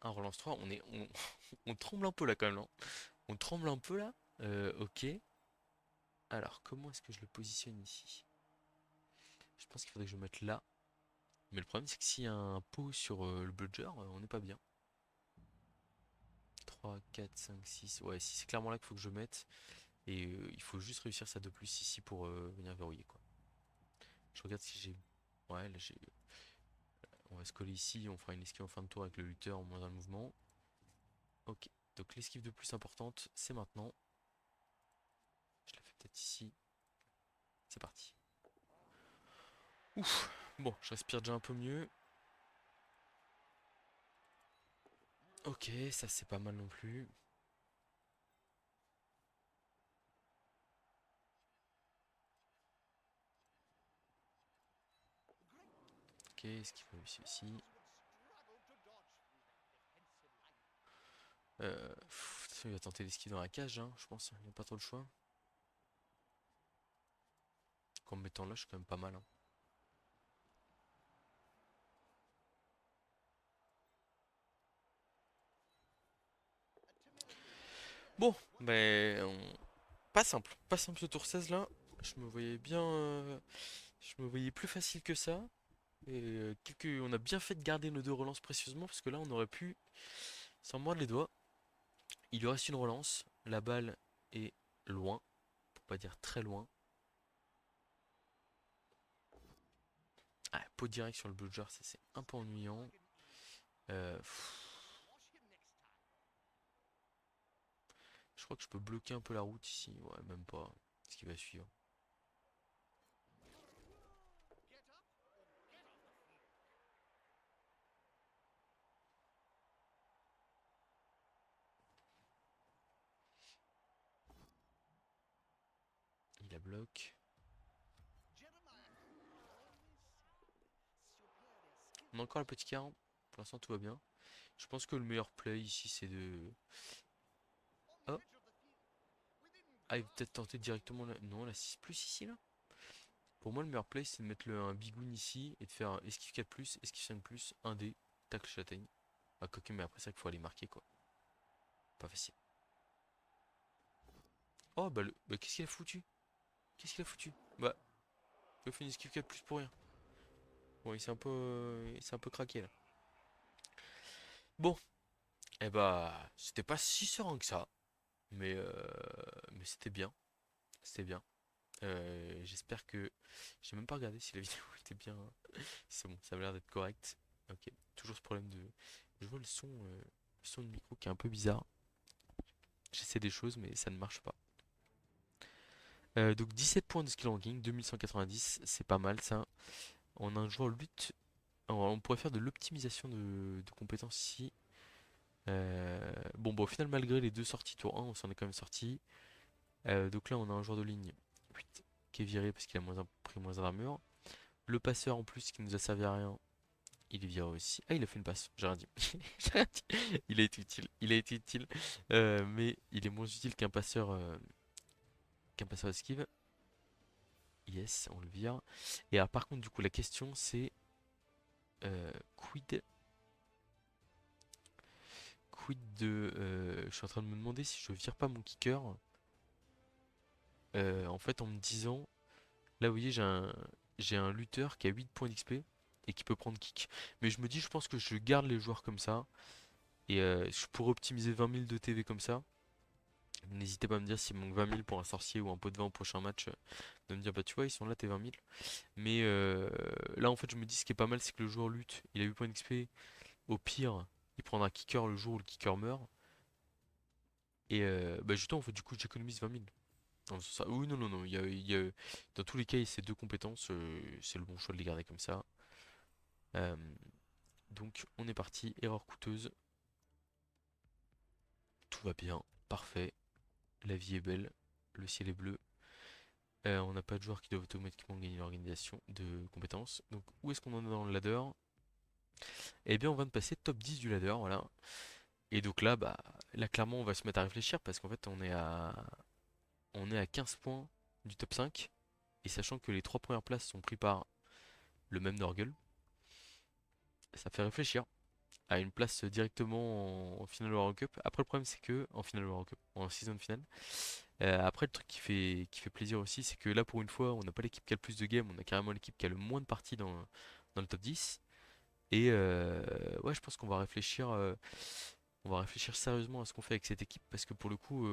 Un relance 3, on tremble un peu là quand même. Hein. On tremble un peu là. Ok. Alors, comment est-ce que je le positionne ici? Je pense qu'il faudrait que je le mette là. Mais le problème, c'est que s'il y a un pot sur le bludger, on n'est pas bien. 3, 4, 5, 6. Ouais, si c'est clairement là qu'il faut que je mette. Et il faut juste réussir ça de plus ici pour venir verrouiller quoi. Je regarde si j'ai. Ouais, là j'ai. On va se coller ici, on fera une esquive en fin de tour avec le lutteur en moins dans le mouvement. Ok, donc l'esquive de plus importante, c'est maintenant. Je la fais peut-être ici. C'est parti. Ouf. Bon, je respire déjà un peu mieux. Ok, ça c'est pas mal non plus. Ok, est-ce qu'il faut réussir ici? Il va tenter l'esquive dans la cage, hein, je pense. Il n'y a pas trop le choix. En me mettant là, je suis quand même pas mal. Hein. Bon, pas simple. Pas simple ce tour 16 là. Je me voyais bien. Je me voyais plus facile que ça. Et on a bien fait de garder nos deux relances précieusement parce que là on aurait pu s'en mordre les doigts. Il lui reste une relance. La balle est loin, pour pas dire très loin. Ah, pot direct sur le blue jar, ça, c'est un peu ennuyant. Pff, je crois que je peux bloquer un peu la route ici. Ouais, même pas. Ce qui va suivre. Il la bloque. On a encore la petite carte. Pour l'instant, tout va bien. Je pense que le meilleur play ici, c'est de. Oh, ah, il va peut-être tenter directement la. Non, la 6 plus ici, là. Pour moi, le meilleur play, c'est de mettre un bigoon ici et de faire un esquive 4 plus, esquive 5 plus, 1 D, tacle châtaigne. Ah, coquin, mais après, c'est vrai qu'il faut aller marquer, quoi. Pas facile. Oh, bah, qu'est-ce qu'il a foutu? Qu'est-ce qu'il a foutu? Bah, il a fait une esquive 4 plus pour rien. Bon, il s'est un peu craqué, là. Bon, eh bah, c'était pas si serein que ça. Mais c'était bien. C'était bien. J'espère que. J'ai même pas regardé si la vidéo était bien. C'est bon, ça a l'air d'être correct. Ok. Toujours ce problème de. Je vois le son de micro qui est un peu bizarre. J'essaie des choses, mais ça ne marche pas. Donc 17 points de skill ranking, 2190, c'est pas mal ça. On a un joueur lutte. On pourrait faire de l'optimisation de compétences ici. Bon, au final, malgré les deux sorties tour 1, on s'en est quand même sorti. Donc là, on a un joueur de ligne 8 qui est viré parce qu'il a pris moins d'armure. Le passeur en plus qui nous a servi à rien, il est viré aussi. Ah, il a fait une passe, j'ai rien dit. J'ai rien dit. Il a été utile, il a été utile. Mais il est moins utile qu'un passeur esquive. Yes, on le vire. Et alors, par contre, du coup, la question c'est quid, de. Je suis en train de me demander si je vire pas mon kicker. En fait, en me disant, là, vous voyez, j'ai un lutteur qui a 8 points d'XP et qui peut prendre kick. Mais je me dis, je pense que je garde les joueurs comme ça. Et je pourrais optimiser 20 000 de TV comme ça. N'hésitez pas à me dire s'il manque 20 000 pour un sorcier ou un pot de vin au prochain match. De me dire, bah tu vois, ils sont là, tes 20 000. Mais là, en fait, je me dis, ce qui est pas mal, c'est que le joueur lutte. Il a 8 points d'XP. Au pire, il prendra un kicker le jour où le kicker meurt. Et bah justement, en fait, du coup, j'économise 20 000. Oui, non, non, non. Dans tous les cas, c'est deux compétences. C'est le bon choix de les garder comme ça. Euh, donc, on est parti. Erreur coûteuse. Tout va bien. Parfait. La vie est belle. Le ciel est bleu. On n'a pas de joueurs qui doivent automatiquement gagner l'organisation de compétences. Donc, où est-ce qu'on en est dans le ladder? Eh bien, on vient de passer top 10 du ladder. Voilà. Et donc là, bah, là, clairement, on va se mettre à réfléchir parce qu'en fait, on est à 15 points du top 5. Et sachant que les trois premières places sont prises par le même Norgul, ça fait réfléchir à une place directement en finale Euro Cup. Après, le problème, c'est que en finale Euro Cup, en season finale. Après, le truc qui fait plaisir aussi, c'est que là, pour une fois, on n'a pas l'équipe qui a le plus de games, on a carrément l'équipe qui a le moins de parties dans le top 10. Et ouais, je pense qu'on va réfléchir sérieusement à ce qu'on fait avec cette équipe parce que pour le coup,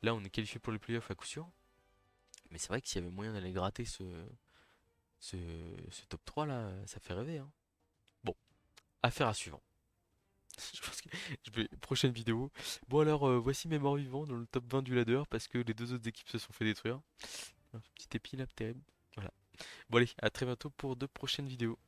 là, on est qualifié pour les playoffs à coup sûr. Mais c'est vrai que s'il y avait moyen d'aller gratter ce top 3 là, ça fait rêver, hein. Bon, affaire à suivre. Je pense que prochaine vidéo. Bon alors, voici mes morts vivants dans le top 20 du ladder parce que les deux autres équipes se sont fait détruire. Un petit épi là, terrible. Voilà. Bon allez, à très bientôt pour de prochaines vidéos.